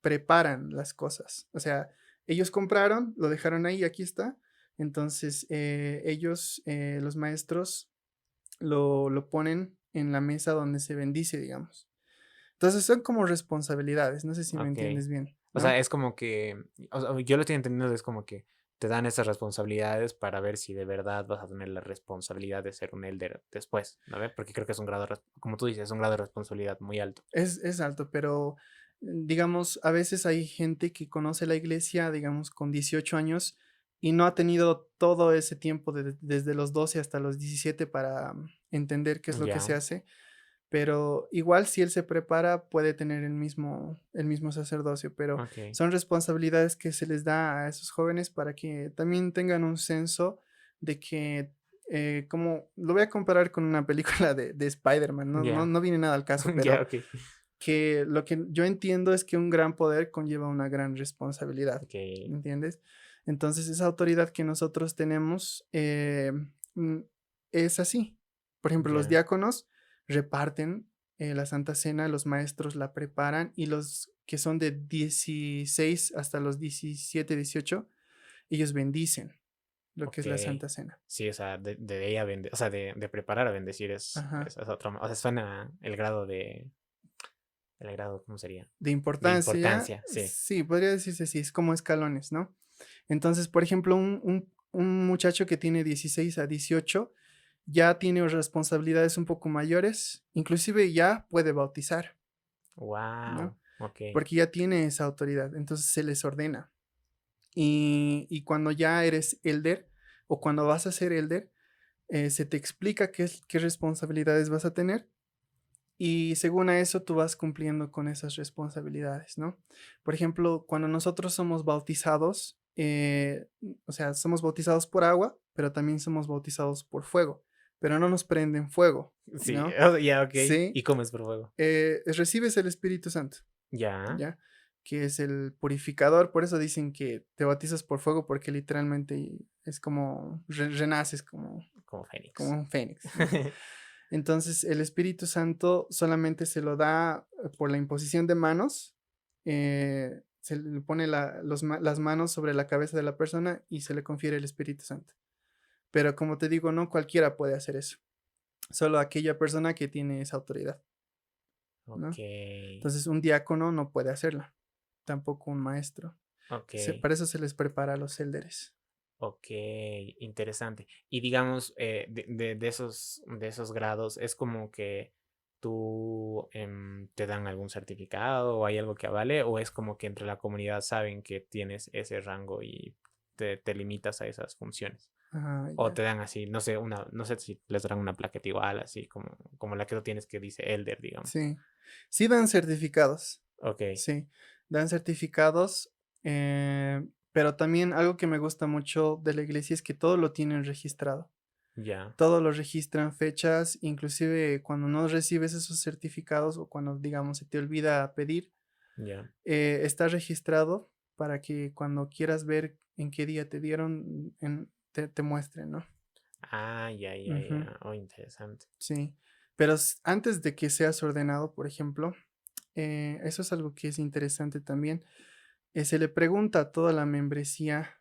preparan las cosas. O sea, ellos compraron, lo dejaron ahí, aquí está. Entonces, los maestros, lo ponen en la mesa donde se bendice, digamos. Entonces, son como responsabilidades. No sé si me Ok. entiendes bien, O sea, ¿no? es como que, o sea, yo lo estoy entendiendo, es como que te dan esas responsabilidades para ver si de verdad vas a tener la responsabilidad de ser un elder después, ¿no ve? Porque creo que es un grado, como tú dices, es un grado de responsabilidad muy alto. Es alto, pero digamos, a veces hay gente que conoce la iglesia, digamos, con 18 años y no ha tenido todo ese tiempo desde los 12 hasta los 17 para entender qué es lo que se Ya, hace, pero igual si él se prepara puede tener el mismo sacerdocio, pero ok. son responsabilidades que se les da a esos jóvenes para que también tengan un senso de que, como lo voy a comparar con una película de Spider-Man, no, no, Ya, no viene nada al caso, ya, pero ok. que lo que yo entiendo es que un gran poder conlleva una gran responsabilidad, Ok, ¿entiendes? Entonces, esa autoridad que nosotros tenemos mm, es así. Por ejemplo, los ya, diáconos reparten la Santa Cena, los maestros la preparan y los que son de 16 hasta los 17, 18, ellos bendicen lo que ok. es la Santa Cena. Sí, o sea, de ella o sea, de preparar a bendecir Ajá. es otro, o sea, suena el grado, ¿cómo sería? De De importancia, importancia, sí. sí, podría decirse así, es como escalones, ¿no? Entonces, por ejemplo, un muchacho que tiene 16 a 18 ya tiene responsabilidades un poco mayores, inclusive ya puede bautizar, ¿no? Wow, ok, Porque ya tiene esa autoridad, entonces se les ordena. Y cuando ya eres elder o cuando vas a ser elder, se te explica qué responsabilidades vas a tener y según a eso tú vas cumpliendo con esas responsabilidades, ¿no? Por ejemplo, cuando nosotros somos bautizados, o sea, somos bautizados por agua, pero también somos bautizados por fuego, pero no nos prenden fuego, sí, ¿no? ya, ok. Sí, ¿Y cómo es por fuego? recibes el Espíritu Santo, Ya, ¿ya? Que es el purificador, por eso dicen que te bautizas por fuego, porque literalmente es como renaces como como Fénix. un fénix, ¿no? Entonces, el Espíritu Santo solamente se lo da por la imposición de manos. Se le pone las manos sobre la cabeza de la persona y se le confiere el Espíritu Santo. Pero como te digo, no cualquiera puede hacer eso. Solo aquella persona que tiene esa autoridad, Ok, ¿no? Entonces, un diácono no puede hacerla. Tampoco un maestro. ok, Para eso se les prepara a los élderes. ok, interesante. Y digamos, de esos grados, ¿es como que tú te dan algún certificado o hay algo que avale? ¿O es como que entre la comunidad saben que tienes ese rango y te limitas a esas funciones? Ah, O ya. te dan así, no sé, no sé si les darán una plaqueta igual, así como la que tú tienes que dice Elder, digamos. Sí. Sí dan certificados. Ok, Sí, dan certificados. Pero también algo que me gusta mucho de la iglesia es que todo lo tienen registrado. Ya, Todo lo registran, fechas, inclusive cuando no recibes esos certificados o cuando, digamos, se te olvida pedir, ya. está registrado para que cuando quieras ver en qué día te dieron, te muestren, ¿no? Ah, ya, ya, Ujú, ya. Oh, interesante. sí. Pero antes de que seas ordenado, por ejemplo, eso es algo que es interesante también. Se le pregunta a toda la membresía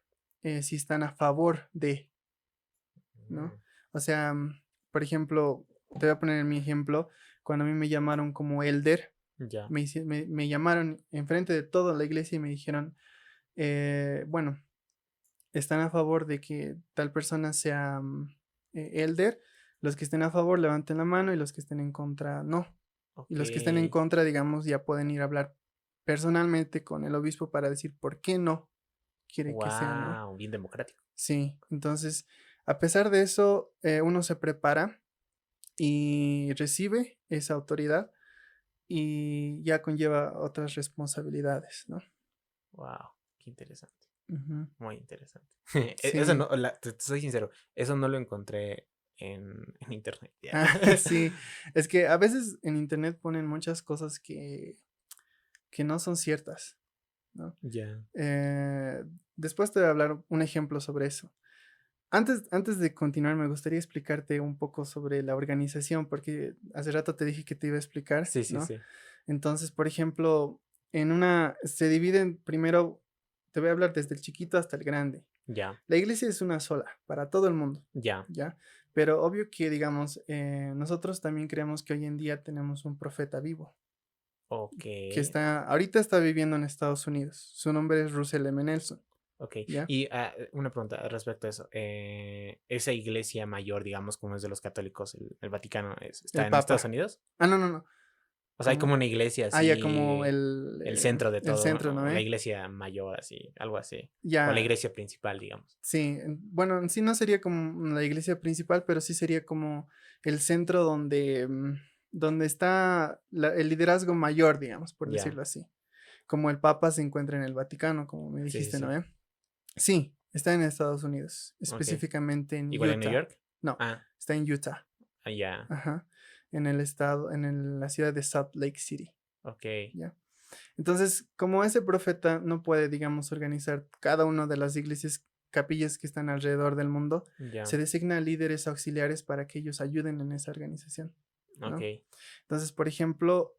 si están a favor de, ¿no? Mm, O sea, por ejemplo, te voy a poner mi ejemplo, cuando a mí me llamaron como elder, ya, me llamaron enfrente de toda la iglesia y me dijeron, bueno, están a favor de que tal persona sea elder, los que estén a favor levanten la mano y los que estén en contra no. Y ok. los que estén en contra, digamos, ya pueden ir a hablar personalmente con el obispo para decir por qué no quiere que sea, ¿no? Wow, bien democrático. Sí, entonces, a pesar de eso, uno se prepara y recibe esa autoridad y ya conlleva otras responsabilidades, ¿no? Wow, qué interesante. Ujú. Muy interesante. Eso Sí, no, te soy sincero, eso no lo encontré en internet. Ya. ah, sí, es que a veces en internet ponen muchas cosas que no son ciertas, ¿no? Ya. Eh, Después te voy a hablar un ejemplo sobre eso. Antes de continuar, me gustaría explicarte un poco sobre la organización, porque hace rato te dije que te iba a explicar, Sí, sí, ¿no? sí. Entonces, por ejemplo, se dividen primero, te voy a hablar desde el chiquito hasta el grande. Ya, La iglesia es una sola, para todo el mundo, ya. ¿ya? Pero obvio que, digamos, nosotros también creemos que hoy en día tenemos un profeta vivo, Ok, que ahorita está viviendo en Estados Unidos. Su nombre es Russell M. Nelson, ok. ¿ya? Y una pregunta respecto a eso. Esa iglesia mayor, digamos, como es de los católicos, el Vaticano, ¿está El en Estados Papa. Unidos? Ah, no, no, no. O sea, hay como una iglesia Ya como así, el centro de el todo, centro, ¿no? o la iglesia mayor, así, algo así. O la Ya, iglesia principal, digamos. sí. Bueno, en sí no sería como la iglesia principal, pero sí sería como el centro donde está el liderazgo mayor, digamos, por Ya. decirlo así. Como el Papa se encuentra en el Vaticano, como me Sí, sí, dijiste, ¿no? sí. Sí, está en Estados Unidos, Ok. específicamente en ¿Igual en New Utah. York? No, Ah, está en Utah. allá. Ajá. En el estado, la ciudad de Salt Lake City. Ok. ¿Ya? Entonces, como ese profeta no puede, digamos, organizar cada una de las iglesias, capillas que están alrededor del mundo, Ya. se designa líderes auxiliares para que ellos ayuden en esa organización, Ok. ¿no? Entonces, por ejemplo,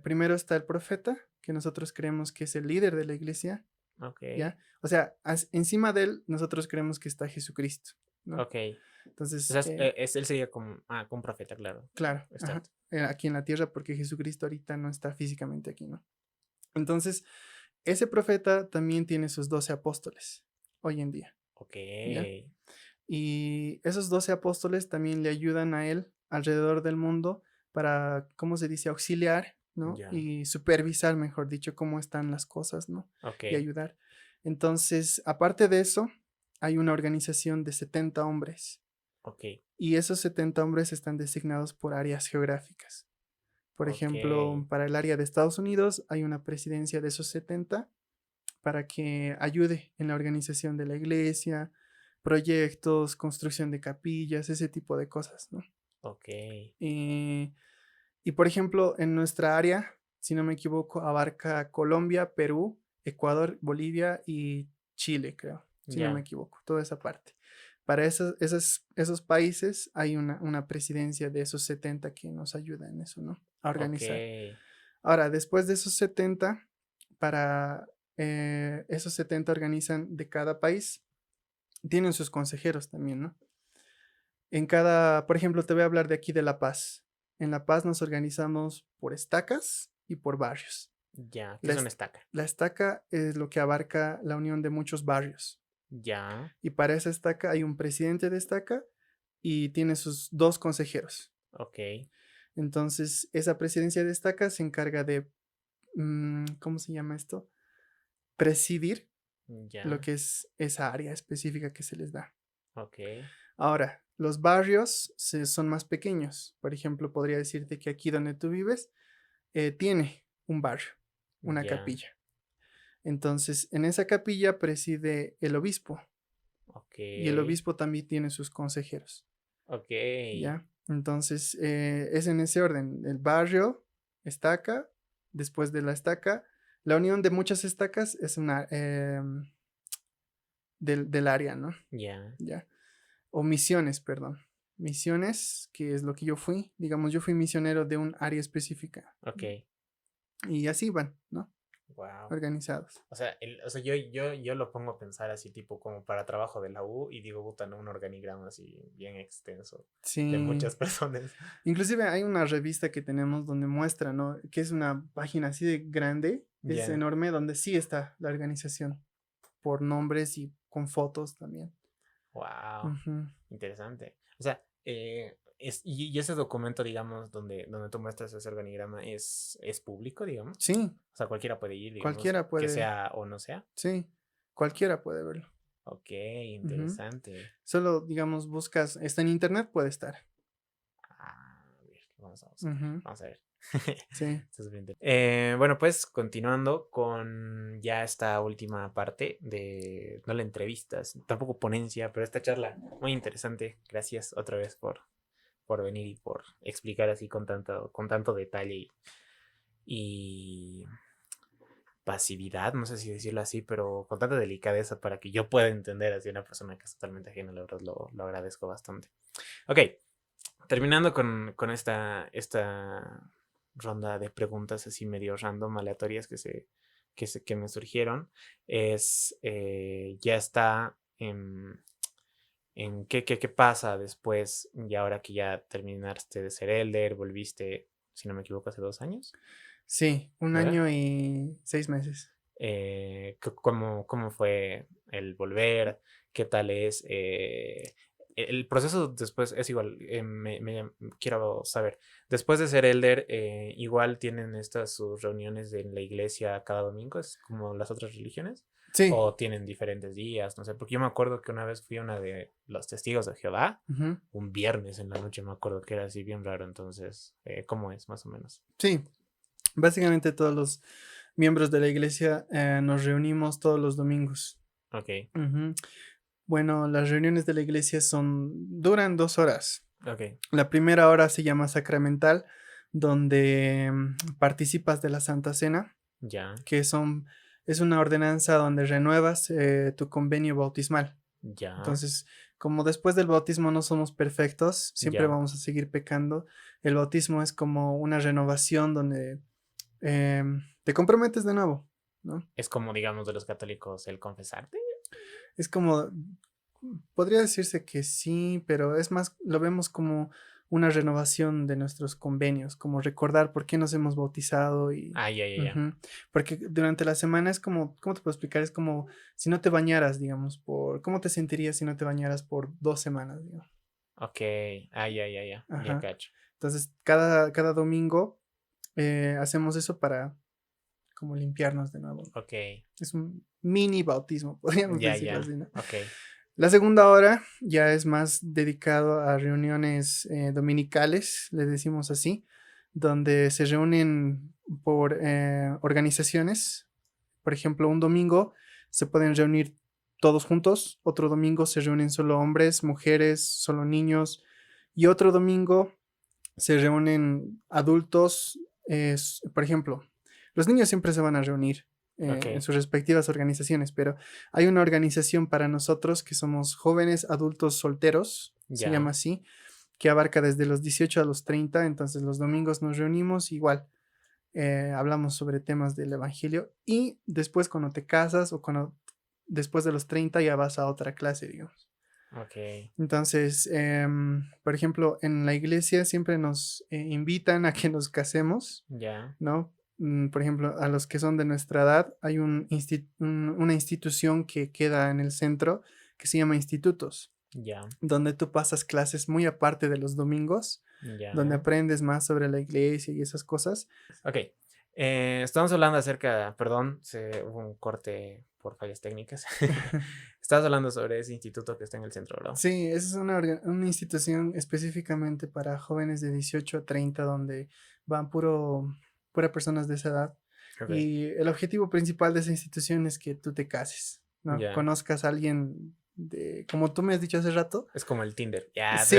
primero está el profeta, que nosotros creemos que es el líder de la iglesia, Ok. ¿ya? O sea, encima de él, nosotros creemos que está Jesucristo, ¿no? Ok. O Entonces, sea, él sería como un profeta, claro. claro, ajá, Exacto. aquí en la tierra, porque Jesucristo ahorita no está físicamente aquí, ¿no? Entonces, ese profeta también tiene sus 12 apóstoles hoy en día, Ok. ¿ya? Y esos 12 apóstoles también le ayudan a él alrededor del mundo para, ¿cómo se dice?, auxiliar, ¿no? Ya. Y supervisar, mejor dicho, cómo están las cosas, ¿no? Ok. Y ayudar. Entonces, aparte de eso, hay una organización de 70 hombres Ok. y esos 70 hombres están designados por áreas geográficas. Por Ok. ejemplo, para el área de Estados Unidos hay una presidencia de esos 70 para que ayude en la organización de la iglesia, proyectos, construcción de capillas, ese tipo de cosas, ¿no? Ok. Eh, y por ejemplo, en nuestra área, si no me equivoco, abarca Colombia, Perú, Ecuador, Bolivia y Chile, creo, si no me Ya. equivoco, toda esa parte. Para esos países hay una presidencia de esos 70 que nos ayuda en eso, ¿no? A Ok. organizar. Ahora, después de esos 70, para esos 70 organizan de cada país, tienen sus consejeros también, ¿no? Por ejemplo, te voy a hablar de aquí de La Paz. En La Paz nos organizamos por estacas y por barrios. Ya. ¿Qué La, es una est- estaca? la estaca es lo que abarca la unión de muchos barrios. Ya. Y para esa estaca hay un presidente de estaca y tiene sus dos consejeros. Ok. Entonces, esa presidencia de estaca se encarga de, ¿cómo se llama esto? Presidir lo Ya. que es esa área específica que se les da. Ok. Ahora, los barrios son más pequeños. Por ejemplo, podría decirte que aquí donde tú vives tiene un barrio, una Ya. capilla. Entonces, en esa capilla preside el obispo Ok. y el obispo también tiene sus consejeros, Ok. ¿ya? Entonces, es en ese orden, el barrio, estaca, después de la estaca, la unión de muchas estacas es una, del área, ¿no? Ya. ¿Ya? O misiones, perdón. Misiones, que es lo que yo fui, digamos, yo fui misionero de un área específica. Ok. Y así van, ¿no? Wow. Organizados. O sea, yo lo pongo a pensar así, tipo, como para trabajo de la U, y digo, puta, ¿no? Un organigrama así bien extenso de Sí. muchas personas. Inclusive hay una revista que tenemos donde muestra, ¿no? Que es una página así de grande, es Ya. enorme, donde sí está la organización, por nombres y con fotos también. Wow. Ujú. Interesante. O sea, y ese documento, digamos, donde tú muestras ese organigrama, es público, digamos. Sí, O sea, cualquiera puede ir, digamos, cualquiera que puede, sea o no sea. sí, cualquiera puede verlo. Ok, Ujú. interesante. Solo, digamos, buscas, está en internet, puede estar. A ver, vamos a buscar. Ujú. Vamos a ver. Sí. Esto es súper bueno, pues continuando con ya esta última parte de, no la entrevistas, tampoco ponencia, pero esta charla muy interesante. Gracias otra vez por venir y por explicar así con tanto detalle y pasividad, no sé si decirlo así, pero con tanta delicadeza para que yo pueda entender así a una persona que es totalmente ajena, la verdad lo agradezco bastante. Ok, terminando con esta ronda de preguntas así medio random, aleatorias que me surgieron, es, ya está en qué pasa después, y ahora que ya terminaste de ser Elder, volviste, si no me equivoco, hace 2 años, Sí, un ¿verdad? año y 6 meses. ¿Cómo fue el volver? ¿Qué tal es? El proceso después es igual, quiero saber, después de ser elder, igual tienen estas sus reuniones en la iglesia cada domingo, es como las otras religiones, Sí. o tienen diferentes días, no sé, porque yo me acuerdo que una vez fui a una de los testigos de Jehová, Ujú. un viernes en la noche, me acuerdo que era así bien raro, entonces, ¿cómo es más o menos? Sí, básicamente todos los miembros de la iglesia nos reunimos todos los domingos. Ok, Ujú. Bueno, las reuniones de la iglesia duran 2 horas. ok, La primera hora se llama sacramental, donde participas de la Santa Cena, ya, que es una ordenanza donde renuevas tu convenio bautismal. ya, Entonces, como después del bautismo no somos perfectos, siempre ya. vamos a seguir pecando. El bautismo es como una renovación donde te comprometes de nuevo, ¿no? Es como, digamos, de los católicos el confesarte. Es como, podría decirse que sí, pero es más, lo vemos como una renovación de nuestros convenios, como recordar por qué nos hemos bautizado y... Ah, ya, ya, ya. Ujú. Porque durante la semana es como, ¿cómo te puedo explicar? Es como si no te bañaras, digamos, ¿cómo te sentirías si no te bañaras por 2 semanas, digamos? Ok. Ah, ya, ya, ya. Ya Ajá. cacho. Entonces, cada domingo hacemos eso para como limpiarnos de nuevo. Ok. Es un mini bautismo, podríamos Ya, decirlo ya. así, ¿no? Ok. La segunda hora ya es más dedicado a reuniones dominicales, le decimos así, donde se reúnen por organizaciones. Por ejemplo, un domingo se pueden reunir todos juntos, otro domingo se reúnen solo hombres, mujeres, solo niños, y otro domingo se reúnen adultos, por ejemplo, los niños siempre se van a reunir en Ok. sus respectivas organizaciones, pero hay una organización para nosotros que somos jóvenes adultos solteros, se llama Ya. así, que abarca desde los 18 a los 30, entonces los domingos nos reunimos igual. Hablamos sobre temas del evangelio y después cuando te casas o cuando después de los 30 ya vas a otra clase, digamos. Ok. Entonces, por ejemplo, en la iglesia siempre nos invitan a que nos casemos, Ya. ¿no? Por ejemplo, a los que son de nuestra edad, hay una institución que queda en el centro que se llama institutos, Ya. donde tú pasas clases muy aparte de los domingos, donde Ya. aprendes más sobre la iglesia y esas cosas. Ok. Estamos hablando acerca, perdón, hubo un corte por fallas técnicas. Estabas hablando sobre ese instituto que está en el centro, ¿verdad? Sí, esa es una institución específicamente para jóvenes de 18 a 30, donde van pura personas de esa edad. Ok. Y el objetivo principal de esa institución es que tú te cases, ¿no? Ya. Conozcas a alguien como tú me has dicho hace rato. Es como el Tinder. Ya. Sí,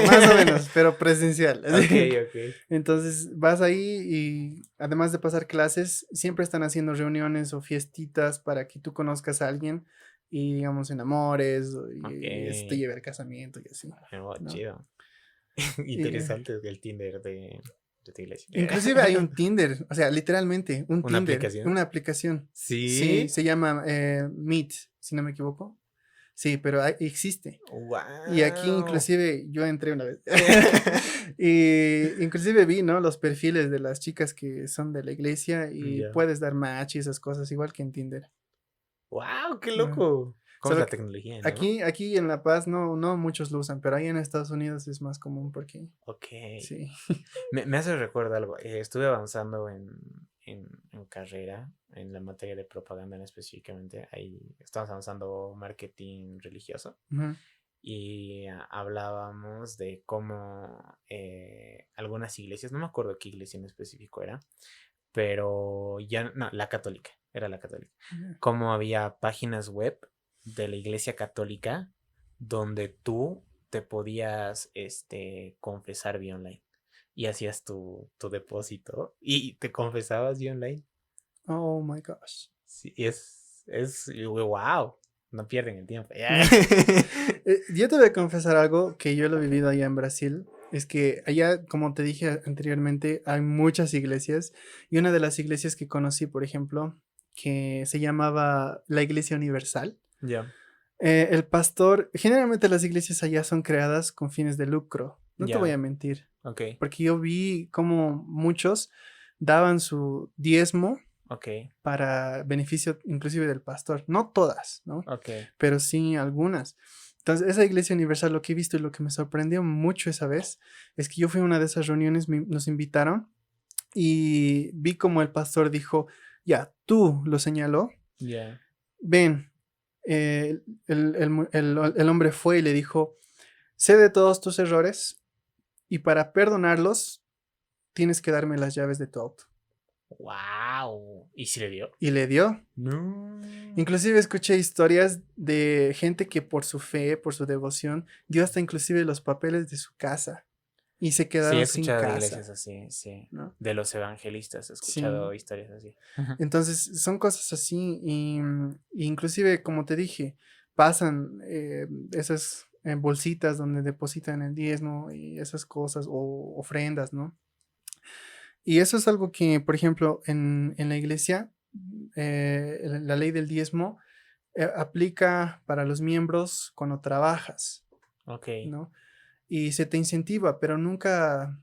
más o menos, pero presencial. Ok, Así. ok. Entonces vas ahí y además de pasar clases, siempre están haciendo reuniones o fiestitas para que tú conozcas a alguien y digamos enamores Ok. y eso te lleve al casamiento y así, Oh, ¿no? chido. Y, Interesante el Tinder de tu iglesia. inclusive hay un Tinder, o sea, literalmente un ¿Una Tinder, aplicación? una aplicación. Sí, Sí. se llama Meet, si no me equivoco. Sí, pero existe. Y aquí Wow. inclusive yo entré una vez. Y inclusive vi, ¿no? Los perfiles de las chicas que son de la iglesia y Ya. puedes dar match y esas cosas, igual que en Tinder. Wow, qué Ah, loco. ¿Cómo es Solo la que tecnología, no? aquí en La Paz no muchos lo usan, pero ahí en Estados Unidos es más común porque Ok. sí. Me hace recuerdo algo. Estuve avanzando en carrera, en la materia de propaganda en específicamente. Ahí estamos avanzando marketing religioso. Ujú. Y hablábamos de cómo algunas iglesias, no me acuerdo qué iglesia en específico era, pero ya, no, la católica, era la católica. Ya. Cómo había páginas web de la iglesia católica donde tú te podías confesar vía online y hacías tu depósito y te confesabas vía online. Oh my gosh. Sí, es wow, no pierden el tiempo. Yo te voy a confesar algo que yo lo he vivido allá en Brasil. Es que allá, como te dije anteriormente, hay muchas iglesias. Y una de las iglesias que conocí, por ejemplo, que se llamaba la Iglesia Universal. Ya, El pastor, generalmente las iglesias allá son creadas con fines de lucro. No te voy ya, a mentir. ok, Porque yo vi como muchos daban su diezmo ok, para beneficio inclusive del pastor. No todas, ¿no? ok, Pero sí algunas. Entonces, esa iglesia universal, lo que he visto y lo que me sorprendió mucho esa vez, es que yo fui a una de esas reuniones, nos invitaron y vi como el pastor dijo, ya, tú lo señaló, ya, ven, el hombre fue y le dijo, sé de todos tus errores y para perdonarlos tienes que darme las llaves de tu auto. wow. ¿Y si le dio? Y le dio. No. Inclusive escuché historias de gente que por su fe, por su devoción, dio hasta inclusive los papeles de su casa y se Sí, he quedaron sin escuchado de casa, iglesias así, sí. ¿no? De los evangelistas, he Sí. escuchado historias así. Entonces son cosas así y inclusive como te dije, pasan esas bolsitas donde depositan el diezmo y esas cosas o ofrendas, ¿no? Y eso es algo que, por ejemplo, en la iglesia, la ley del diezmo aplica para los miembros cuando trabajas, Ok, ¿no? Y se te incentiva, pero nunca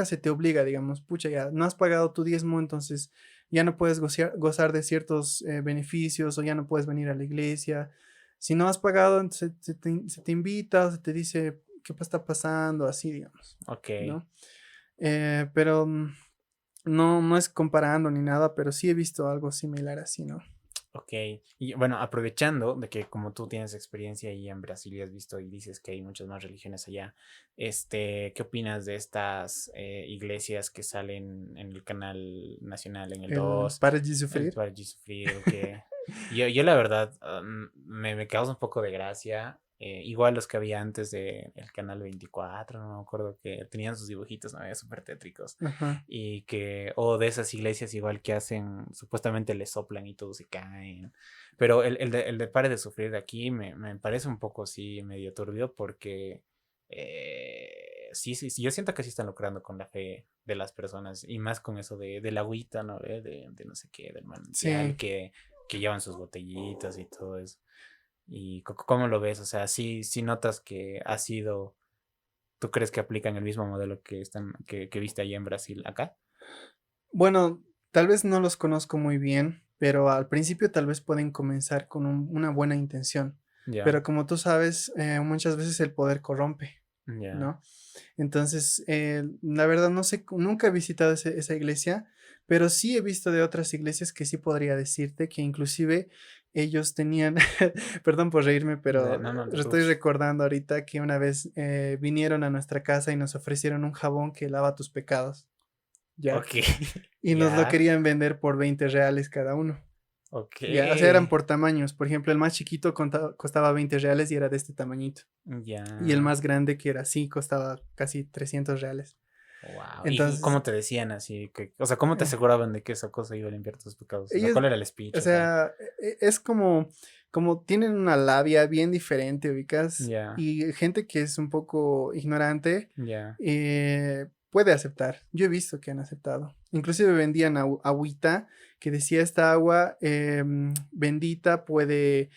se te obliga, digamos, pucha, ya no has pagado tu diezmo, entonces ya no puedes gozar de ciertos beneficios o ya no puedes venir a la iglesia. Si no has pagado, entonces se te invita o se te dice qué está pasando, así, digamos, ok. ¿no? Pero no es comparando ni nada, pero sí he visto algo similar así, ¿no? Ok, y bueno, aprovechando de que como tú tienes experiencia ahí en Brasil y has visto y dices que hay muchas más religiones allá, ¿qué opinas de estas iglesias que salen en el canal nacional, en el El 2 para de el sufrir. Para de Sufrir, o que yo la verdad me causa un poco de gracia, igual los que había antes de el canal 24 no me acuerdo que tenían sus dibujitos, ¿no? Súper tétricos Ajá. y que, o de esas iglesias igual que hacen, supuestamente le soplan y todos se caen. Pero el de Pare de Sufrir de aquí me parece un poco así medio turbio porque sí, yo siento que sí están lucrando con la fe de las personas y más con eso de la agüita, ¿no? De no sé qué, del manantial Sí. que llevan sus botellitas y todo eso. ¿Y cómo lo ves? O sea, sí notas que ha sido. ¿Tú crees que aplican el mismo modelo que viste allá en Brasil acá? Bueno, tal vez no los conozco muy bien, pero al principio tal vez pueden comenzar con una buena intención. Ya, Pero como tú sabes, muchas veces el poder corrompe, ya, ¿no? Entonces, la verdad no sé, nunca he visitado esa iglesia, pero sí he visto de otras iglesias que sí podría decirte que inclusive ellos tenían, perdón por reírme, pero no, no te estoy preocupes. recordando ahorita que una vez vinieron a nuestra casa y nos ofrecieron un jabón que lava tus pecados. ¿ya? Ok. Y nos lo Ya. querían vender por 20 reales cada uno. Ok. Ya, o sea, eran por tamaños. Por ejemplo, el más chiquito costaba 20 reales y era de este tamañito. Y el Ya. más grande, que era así, costaba casi 300 reales. Wow. ¿Y Entonces, cómo te decían así? O sea, ¿cómo te eh, aseguraban de que esa cosa iba a limpiar tus pecados? O sea, ellos, ¿cuál era el o speech? O sea, sea, es como tienen una labia bien diferente, ubicas, ya, y gente que es un poco ignorante ya, puede aceptar. Yo he visto que han aceptado. Inclusive vendían agüita que decía esta agua bendita puede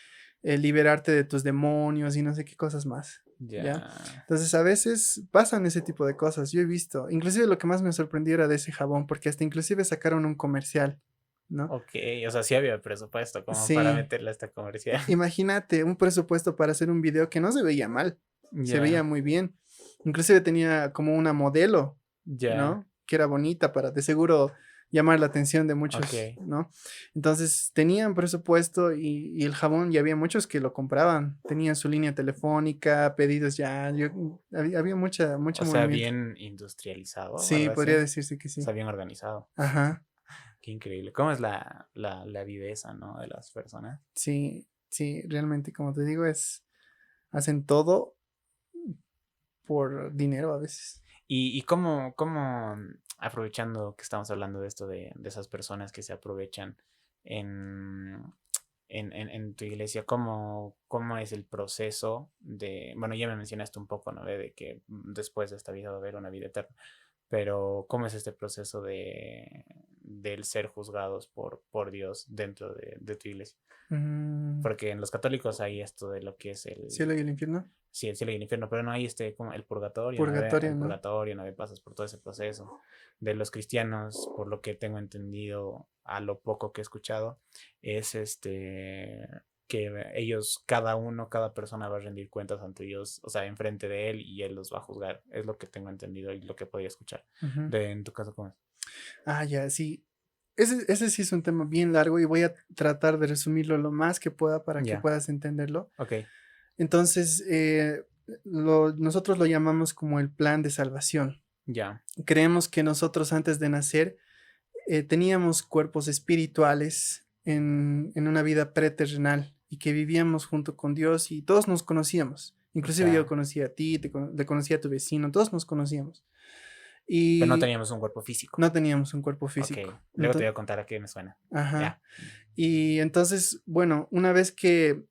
liberarte de tus demonios y no sé qué cosas más. ¿Ya? ya. Entonces a veces pasan ese tipo de cosas. Yo he visto. Inclusive lo que más me sorprendió era de ese jabón, porque hasta inclusive sacaron un comercial, ¿no? Ok, o sea, sí había presupuesto como para Sí, meterle a esta comercial. imagínate un presupuesto para hacer un video que no se veía mal, se veía Ya, muy bien. Inclusive tenía como una modelo, ya, ¿no? Que era bonita para de seguro llamar la atención de ok. muchos, ¿no? Entonces tenían presupuesto y el jabón, y había muchos que lo compraban, tenían su línea telefónica, pedidos ya, había mucho O sea, movimiento. bien industrializado o Sí, algo podría así. decirse que O sea, sí. bien organizado. Ajá, Qué increíble. ¿Cómo es la viveza, ¿no? De las personas? sí, sí, realmente, como te digo, hacen todo por dinero a veces. Y cómo, aprovechando que estamos hablando de esto de esas personas que se aprovechan en, en tu iglesia, ¿cómo es el proceso de, bueno, ya me mencionaste un poco, ¿no? De que después de esta vida va a haber una vida eterna, pero ¿cómo es este proceso del ser juzgados por Dios dentro de tu iglesia? Mm, Porque en los católicos hay esto de lo que es cielo y el infierno. sí, el cielo y el infierno, pero no hay como el purgatorio, ¿no? Purgatorio, El ¿no? purgatorio, ¿no? Pasas por todo ese proceso. De los cristianos, por lo que tengo entendido, a lo poco que he escuchado, es que ellos, cada uno, cada persona va a rendir cuentas ante Dios, o sea, enfrente de él y él los va a juzgar. Es lo que tengo entendido y lo que podía escuchar. Ujú. En tu caso, ¿cómo es? Ah, ya, sí. Ese sí es un tema bien largo y voy a tratar de resumirlo lo más que pueda para que Ya, puedas entenderlo. ok, Entonces, nosotros lo llamamos como el plan de salvación. ya, Creemos que nosotros antes de nacer teníamos cuerpos espirituales en una vida preterrenal y que vivíamos junto con Dios y todos nos conocíamos. Inclusive yo ya. conocía a ti, te conocía a tu vecino, todos nos conocíamos. Pero no Y teníamos un cuerpo físico. no teníamos un cuerpo Ok, físico. luego te voy a contar a qué me suena. Ajá. Ya, Y entonces, bueno, una vez que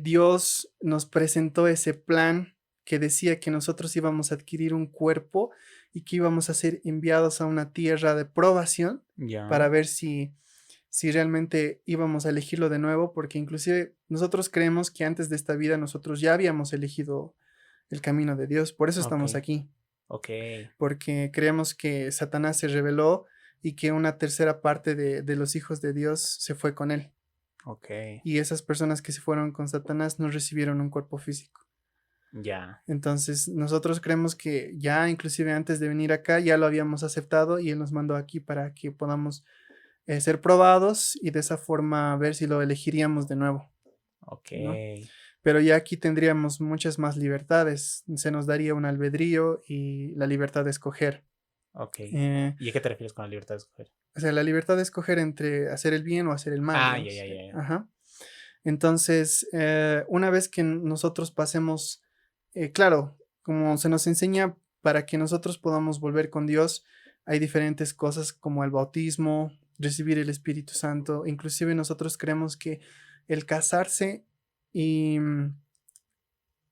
Dios nos presentó ese plan que decía que nosotros íbamos a adquirir un cuerpo y que íbamos a ser enviados a una tierra de probación para ya, ver si realmente íbamos a elegirlo de nuevo, porque inclusive nosotros creemos que antes de esta vida nosotros ya habíamos elegido el camino de Dios, por eso ok, estamos aquí, ok. porque creemos que Satanás se rebeló y que una tercera parte de los hijos de Dios se fue con él. Ok, Y esas personas que se fueron con Satanás no recibieron un cuerpo físico. ya, Entonces, nosotros creemos que ya inclusive antes de venir acá ya lo habíamos aceptado y Él nos mandó aquí para que podamos ser probados y de esa forma ver si lo elegiríamos de nuevo, ok, ¿no? Pero ya aquí tendríamos muchas más libertades. Se nos daría un albedrío y la libertad de escoger. ok. Eh, ¿Y a qué te refieres con la libertad de escoger? o sea, la libertad de escoger entre hacer el bien o hacer el mal, Ah, ya, ya, digamos. ya, ya. Ajá. Entonces, una vez que nosotros pasemos, claro, como se nos enseña para que nosotros podamos volver con Dios, hay diferentes cosas como el bautismo, recibir el Espíritu Santo, inclusive nosotros creemos que el casarse y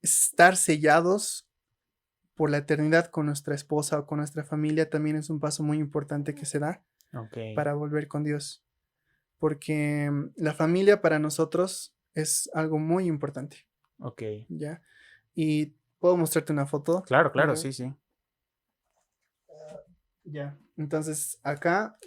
estar sellados por la eternidad con nuestra esposa o con nuestra familia también es un paso muy importante que se da Ok, para volver con Dios, porque la familia para nosotros es algo muy importante, ok. ¿ya? Y puedo mostrarte una foto. Claro, claro, ¿Ya? sí, sí. Ya. Entonces, acá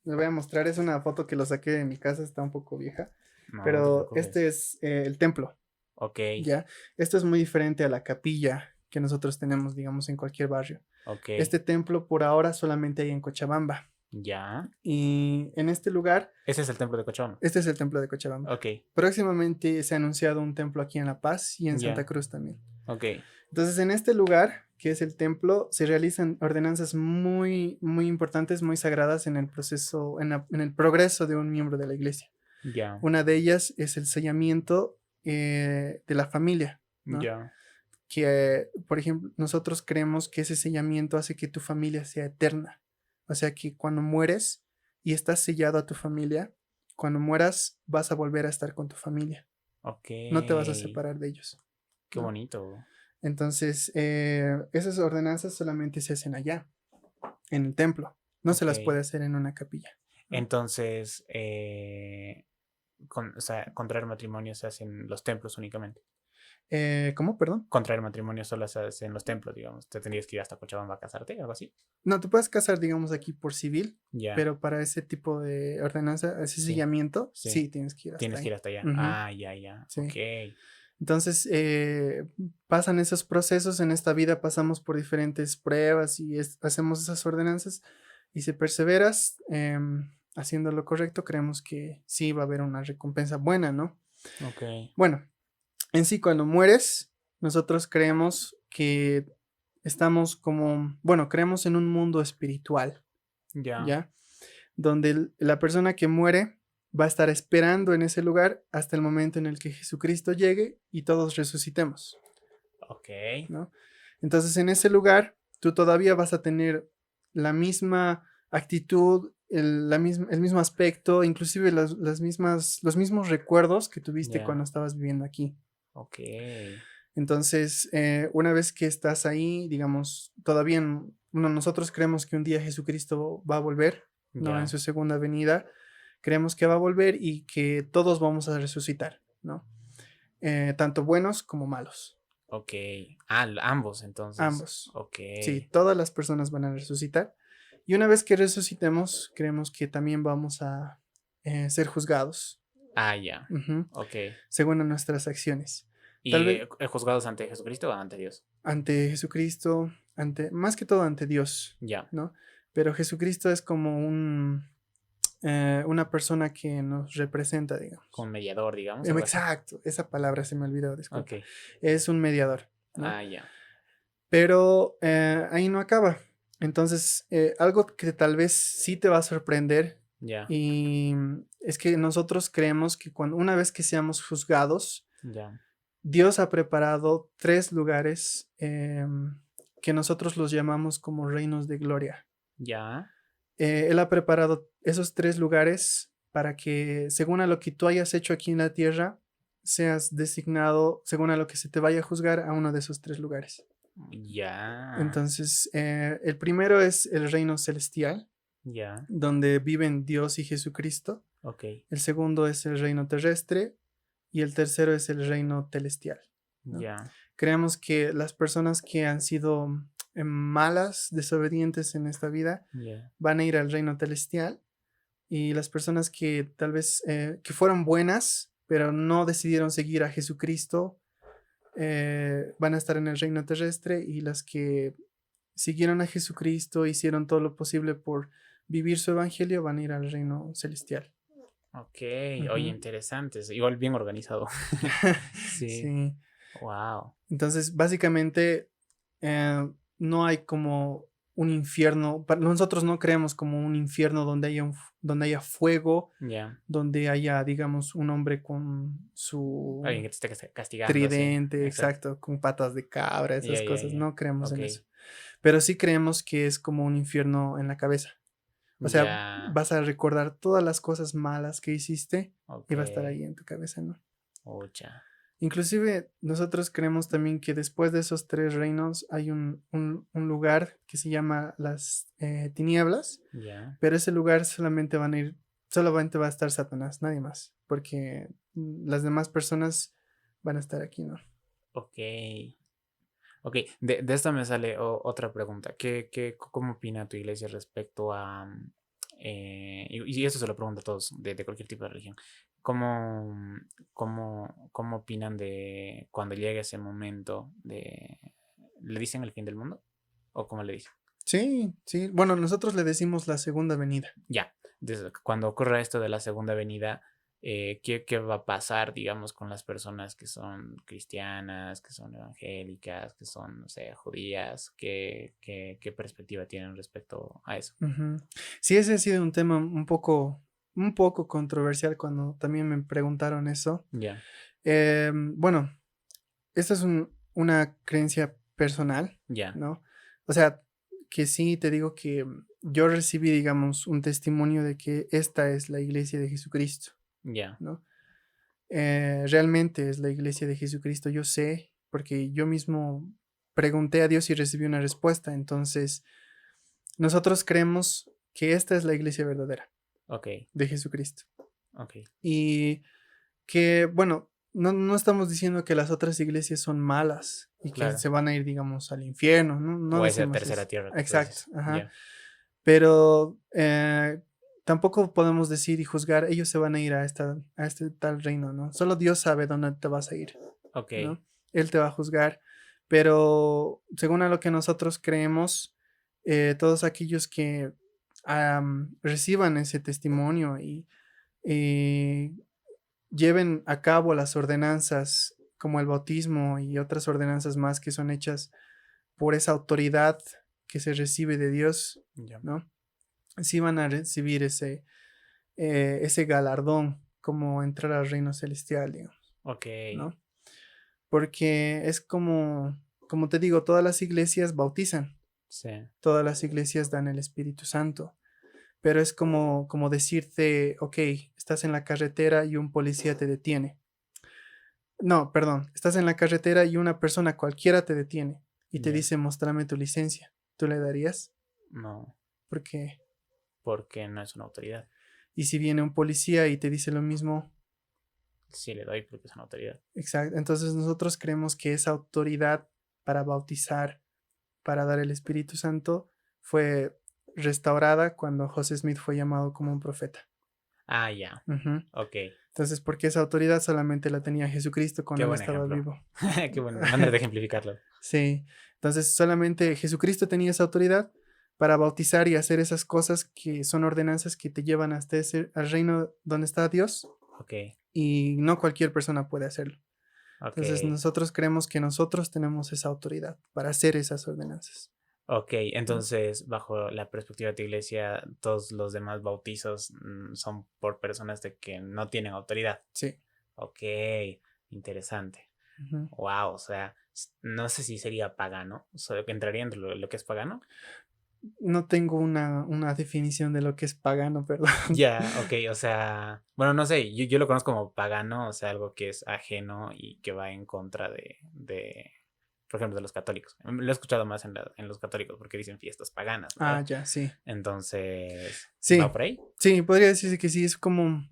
le voy a mostrar, es una foto que lo saqué de mi casa, está un poco vieja, No, no te pero preocupes. este es el templo, Ok, ¿ya? Esto es muy diferente a la capilla que nosotros tenemos, digamos, en cualquier barrio. ok. Este templo por ahora solamente hay en Cochabamba. Ya. Y en este lugar, Ese es el templo de Cochabamba. este es el templo de Cochabamba. Ok, Próximamente se ha anunciado un templo aquí en La Paz y en Santa ya. Cruz también. Ok, Entonces, en este lugar que es el templo, se realizan ordenanzas muy, muy importantes, muy sagradas en el proceso, en el progreso de un miembro de la iglesia. Ya, Una de ellas es el sellamiento de la familia, ¿no? ya. Que, por ejemplo, nosotros creemos que ese sellamiento hace que tu familia sea eterna. O sea que cuando mueres y estás sellado a tu familia, cuando mueras vas a volver a estar con tu familia. Ok. No te vas a separar de ellos, Qué ¿no? bonito. Entonces, esas ordenanzas solamente se hacen allá, en el templo. No se Ok. las puede hacer en una capilla, ¿no? Entonces, o sea, contraer matrimonio se hace en los templos únicamente. ¿Cómo? Perdón. Contraer matrimonio solo se hace en los templos, digamos. Te tendrías que ir hasta Cochabamba a casarte, algo así. No, te puedes casar, digamos, aquí por civil, Ya, pero para ese tipo de ordenanza, ese sí, sellamiento, sí. sí, tienes que ir hasta Tienes que ir ahí. hasta allá. Ujú, Ah, ya, ya. Ok. sí. Entonces, pasan esos procesos en esta vida, pasamos por diferentes pruebas y hacemos esas ordenanzas y si perseveras haciendo lo correcto, creemos que sí va a haber una recompensa buena, ¿no? Ok. Bueno, en sí, cuando mueres, nosotros creemos que estamos como, bueno, creemos en un mundo espiritual, Ya. ¿ya? Donde la persona que muere va a estar esperando en ese lugar hasta el momento en el que Jesucristo llegue y todos resucitemos, Ok. ¿no? Entonces, en ese lugar, tú todavía vas a tener la misma actitud, el mismo aspecto, inclusive los mismos recuerdos que tuviste cuando Ya. estabas viviendo aquí. Ok. Entonces, una vez que estás ahí, digamos, todavía, bueno, nosotros creemos que un día Jesucristo va a volver, ¿no? En Ya. su segunda venida, creemos que va a volver y que todos vamos a resucitar, ¿no? Tanto buenos como malos, Ok. Ah, ambos, entonces. ambos. Ok. Sí, todas las personas van a resucitar. Y una vez que resucitemos, creemos que también vamos a ser juzgados, Ah, ya. ujú, Ok. según a nuestras acciones. Tal ¿Y vez juzgados ante Jesucristo o ante Dios? ante Jesucristo, más que todo ante Dios, Ya. ¿no? Pero Jesucristo es como una persona que nos representa, Con digamos. mediador, digamos, algo así. Exacto, esa palabra se me olvidó, Ok. disculpa. Es un mediador, ¿no? Ah, ya. Pero ahí no acaba. Entonces, algo que tal vez sí te va a sorprender Ya. y es que nosotros creemos que una vez que seamos juzgados, Ya. Dios ha preparado 3 lugares que nosotros los llamamos como reinos de gloria. Ya. Él ha preparado esos 3 lugares para que, según a lo que tú hayas hecho aquí en la tierra, seas designado, según a lo que se te vaya a juzgar, a uno de esos 3 lugares. Ya. Entonces, el primero es el reino celestial, Ya. donde viven Dios y Jesucristo. Ok. El segundo es el reino terrestre y el tercero es el reino celestial, ¿no? Ya. Creemos que las personas que han sido malas, desobedientes en esta vida, Ya. van a ir al reino celestial y las personas que tal vez que fueron buenas, pero no decidieron seguir a Jesucristo, van a estar en el reino terrestre y las que siguieron a Jesucristo, hicieron todo lo posible por vivir su evangelio, van a ir al reino celestial. Ok. Oye, Ujú. interesante. Igual bien organizado. Sí. Sí. Wow. Entonces, básicamente, no hay como un infierno. Nosotros no creemos como un infierno donde haya fuego, Ya. donde haya, digamos, un hombre con su Alguien que te esté castigando así. tridente, Exacto. exacto, con patas de cabra, Ya, esas ya, cosas. ya. No creemos Ok. en eso. Pero sí creemos que es como un infierno en la cabeza. O sea, Ya. vas a recordar todas las cosas malas que hiciste Ok. y va a estar ahí en tu cabeza, ¿no? Ocha. Inclusive nosotros creemos también que después de esos 3 reinos hay un lugar que se llama las tinieblas, Ya. pero ese lugar solamente va a estar Satanás, nadie más, porque las demás personas van a estar aquí, ¿no? Ok. Ok, de esto me sale otra pregunta. ¿Cómo opina tu iglesia respecto a... y eso se lo pregunto a todos, de cualquier tipo de religión. ¿Cómo, cómo opinan de cuando llega ese momento de... ¿Le dicen el fin del mundo? ¿O cómo le dicen? Sí, sí. Bueno, nosotros le decimos la segunda venida. Ya, cuando ocurra esto de la segunda venida, ¿qué va a pasar, digamos, con las personas que son cristianas, que son evangélicas, que son, no sé, judías? ¿Qué perspectiva tienen respecto a eso? Ujú. Sí, ese ha sido un tema un poco controversial cuando también me preguntaron eso. Ya, Bueno, esta es una creencia personal, ya, ¿no? O sea, que sí te digo que yo recibí, digamos, un testimonio de que esta es la iglesia de Jesucristo, ya, ¿no? Realmente es la iglesia de Jesucristo, yo sé, porque yo mismo pregunté a Dios y recibí una respuesta. Entonces, nosotros creemos que esta es la iglesia verdadera ok, de Jesucristo. ok. Y que, bueno, no estamos diciendo que las otras iglesias son malas y que Claro. se van a ir, digamos, al infierno, no O esa decimos tercera eso. tierra que tú Exacto, dices. ajá. Ya, Pero tampoco podemos decir y juzgar, ellos se van a ir a este tal reino, ¿no? Solo Dios sabe dónde te vas a ir, ok, ¿no? Él te va a juzgar, pero según a lo que nosotros creemos, todos aquellos que reciban ese testimonio y lleven a cabo las ordenanzas como el bautismo y otras ordenanzas más que son hechas por esa autoridad que se recibe de Dios, ya, ¿no? Sí van a recibir ese galardón como entrar al reino celestial, digamos, ok, ¿no? Porque es como te digo, todas las iglesias bautizan, sí, todas las iglesias dan el Espíritu Santo, pero es como decirte, ok, estás en la carretera y un policía te detiene. No, perdón, estás en la carretera y una persona cualquiera te detiene y te ya, dice, mostrame tu licencia. ¿Tú le darías? no, Porque, porque no es una autoridad. y si viene un policía y te dice lo mismo, Sí le doy porque es una autoridad. exacto. Entonces nosotros creemos que esa autoridad para bautizar, para dar el Espíritu Santo, fue restaurada cuando José Smith fue llamado como un profeta. Ah, ya, Ujú. ok. Entonces, porque esa autoridad solamente la tenía Jesucristo Qué cuando él buen estaba ejemplo. vivo. Qué buena manera de ejemplificarlo. Sí, entonces solamente Jesucristo tenía esa autoridad para bautizar y hacer esas cosas que son ordenanzas que te llevan hasta ese al reino donde está Dios, Ok, y no cualquier persona puede hacerlo. ok, Entonces nosotros creemos que nosotros tenemos esa autoridad para hacer esas ordenanzas, ok. ¿no? Entonces, bajo la perspectiva de tu iglesia, todos los demás bautizos son por personas de que no tienen autoridad. Sí. Ok, interesante. Ujú. Wow, o sea, no sé si sería pagano, o sea, que entraría entre lo que es pagano. No tengo una definición de lo que es pagano, perdón. Ya, ok, o sea, bueno, no sé, yo lo conozco como pagano, o sea, algo que es ajeno y que va en contra por ejemplo, de los católicos. Lo he escuchado más en los católicos porque dicen fiestas paganas, Ah, ¿verdad? ya, sí. Entonces, ¿va Sí, por ahí? sí, podría decirse que sí, es como,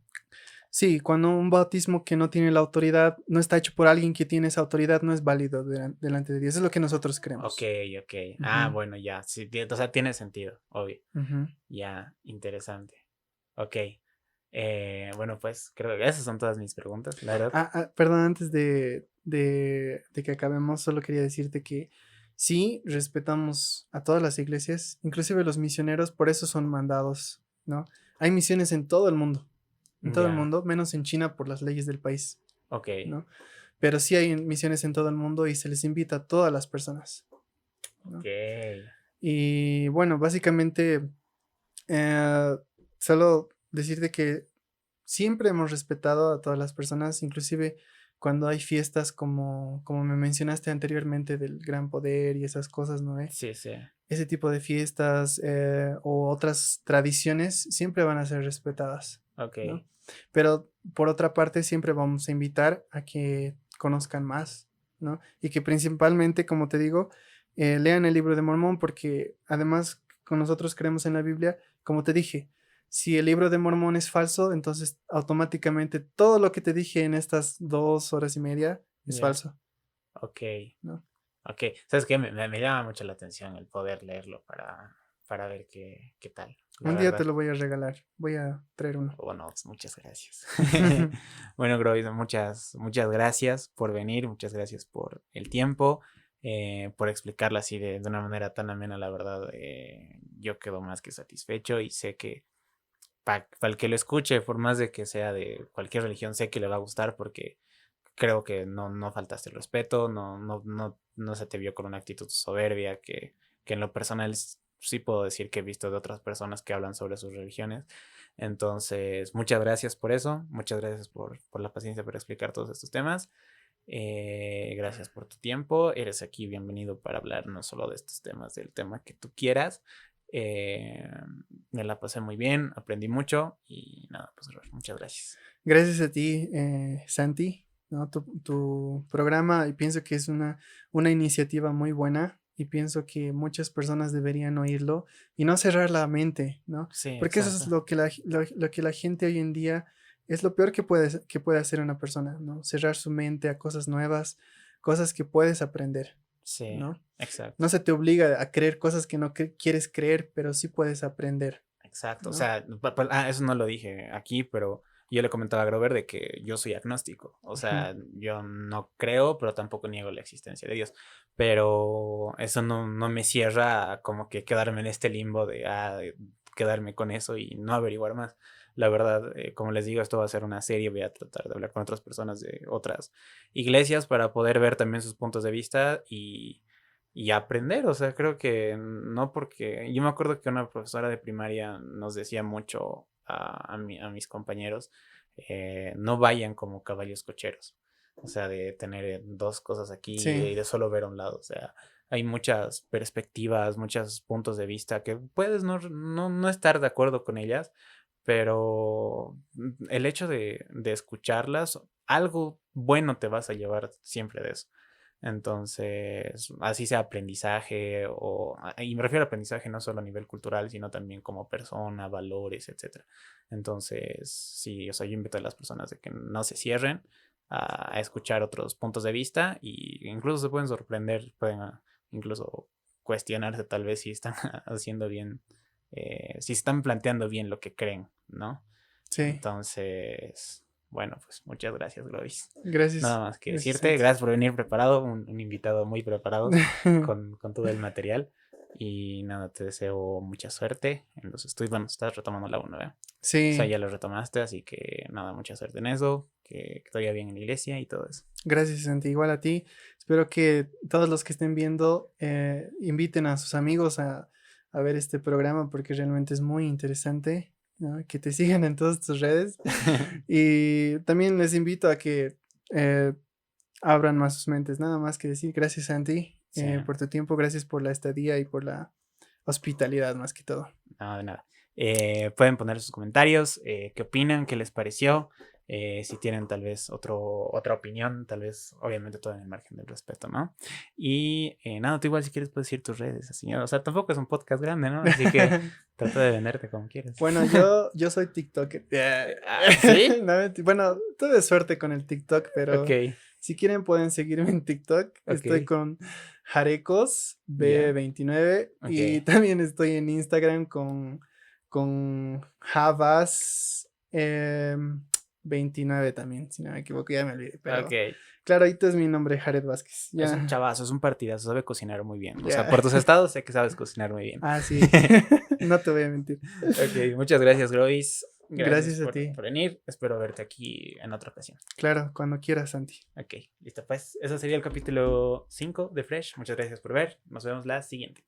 sí, cuando un bautismo que no tiene la autoridad, no está hecho por alguien que tiene esa autoridad, no es válido delante de Dios. Eso es lo que nosotros Ok, creemos. ok. Ah, Ujú, bueno, ya, sí, o sea, tiene sentido, obvio. ujú. Ya, interesante. Ok. Bueno, pues creo que esas son todas mis preguntas, la verdad. Perdón, antes de que acabemos, solo quería decirte que sí, respetamos a todas las iglesias, inclusive los misioneros, por eso son mandados, ¿no? Hay misiones en todo el Ya, mundo, menos en China por las leyes del país, ok, ¿no? Pero sí hay misiones en todo el mundo y se les invita a todas las personas, ¿no? ok. Y bueno, básicamente, eh, solo decirte que siempre hemos respetado a todas las personas, inclusive cuando hay fiestas como me mencionaste anteriormente del gran poder y esas cosas, ¿no? Sí, sí, Ese tipo de fiestas o otras tradiciones siempre van a ser respetadas, ok. ¿no? Pero por otra parte, siempre vamos a invitar a que conozcan más, ¿no? Y que principalmente, como te digo, lean el libro de Mormón, porque además con nosotros creemos en la Biblia, como te dije, si el libro de Mormón es falso, entonces automáticamente todo lo que te dije en estas 2 horas y media es Ya, falso, ok, ¿no? ok. ¿Sabes qué? Me llama mucho la atención el poder leerlo para ver qué tal, la Un día te verdad. lo voy a regalar, voy a traer uno. Bueno, pues, muchas gracias. Bueno, Grovis, muchas gracias por venir, muchas gracias por el tiempo, por explicarlo así de una manera tan amena, la verdad. Yo quedo más que satisfecho y sé para el que lo escuche, por más de que sea de cualquier religión, sé que le va a gustar porque creo que no faltaste el respeto, no se te vio con una actitud soberbia que en lo personal sí puedo decir que he visto de otras personas que hablan sobre sus religiones. Entonces, muchas gracias por eso, muchas gracias por la paciencia para explicar todos estos temas. Gracias por tu tiempo, eres aquí bienvenido para hablar no solo de estos temas, del tema que tú quieras. Eh, Me la pasé muy bien, aprendí mucho y nada, pues muchas gracias. Gracias a ti, Santi, ¿no? Tu programa, y pienso que es una iniciativa muy buena, y pienso que muchas personas deberían oírlo y no cerrar la mente, ¿no? Sí, Porque eso es exacto. lo que la gente hoy en día es lo peor que puede hacer una persona, ¿no? Cerrar su mente a cosas nuevas, cosas que puedes aprender, Sí, ¿no? exacto. No se te obliga a creer cosas que no quieres creer, pero sí puedes aprender, Exacto. O ¿no? sea, eso no lo dije aquí, pero yo le comentaba a Grover de que yo soy agnóstico. O Ujú. sea, yo no creo, pero tampoco niego la existencia de Dios. Pero eso no me cierra a como que quedarme en este limbo de quedarme con eso y no averiguar más. La verdad, como les digo, esto va a ser una serie. Voy a tratar de hablar con otras personas de otras iglesias para poder ver también sus puntos de vista y aprender. O sea, creo que no porque... Yo me acuerdo que una profesora de primaria nos decía mucho a mis compañeros, no vayan como caballos cocheros. O sea, de tener dos cosas aquí Sí, y de solo ver a un lado. O sea, hay muchas perspectivas, muchos puntos de vista que puedes no estar de acuerdo con ellas, pero el hecho de escucharlas, algo bueno te vas a llevar siempre de eso. Entonces, así sea aprendizaje y me refiero a aprendizaje no solo a nivel cultural, sino también como persona, valores, etcétera. Entonces, sí, o sea, yo invito a las personas de que no se cierren a escuchar otros puntos de vista y incluso se pueden sorprender, pueden incluso cuestionarse tal vez si están haciendo bien, si están planteando bien lo que creen, ¿no? sí. Entonces, bueno, pues muchas gracias, Gloris. Gracias. Nada más que Gracias, decirte, Santi. gracias por venir preparado, un invitado muy preparado con todo el material. Y nada, te deseo mucha suerte en los estudios. Bueno, estás retomando la 1, ¿eh? O sea, Sí, ya lo retomaste, así que nada, mucha suerte en eso, que te vaya bien en la iglesia y todo eso. gracias, Santi. Igual a ti. Espero que todos los que estén viendo inviten a sus amigos a ver este programa, porque realmente es muy interesante, ¿no? Que te sigan en todas tus redes. Y también les invito a que eh, abran más sus mentes. Nada más que decir, gracias, Santi, Sí, por tu tiempo, gracias por la estadía y por la hospitalidad más que todo. nada de nada. Pueden poner sus comentarios, qué opinan, qué les pareció, si tienen tal vez otra opinión, tal vez, obviamente todo en el margen del respeto, ¿no? Y nada, tú igual si quieres puedes decir tus redes, señor. O sea, tampoco es un podcast grande, ¿no? Así que trata de venderte como quieras. Bueno, yo soy TikToker. ¿Sí? No, bueno, tuve suerte con el TikTok, Ok, pero si quieren pueden seguirme en TikTok. Estoy ok, con Jarecos ya, B29, y ok, también estoy en Instagram con Javas 29 también, si no me equivoco, ya me olvidé. Pero ok. claro, ahorita es mi nombre, Jared Vázquez. Es un Ya, chavazo, es un partidazo, sabe cocinar muy bien. O sea, ya. por tus estados sé que sabes cocinar muy bien. Ah, sí, no te voy a mentir. Ok, muchas gracias, Grois. Gracias Gracias a ti. por venir. Espero verte aquí en otra ocasión. Claro, cuando quieras, Santi. Ok, listo, pues. Eso sería el capítulo 5 de Fresh. Muchas gracias por ver. Nos vemos la siguiente.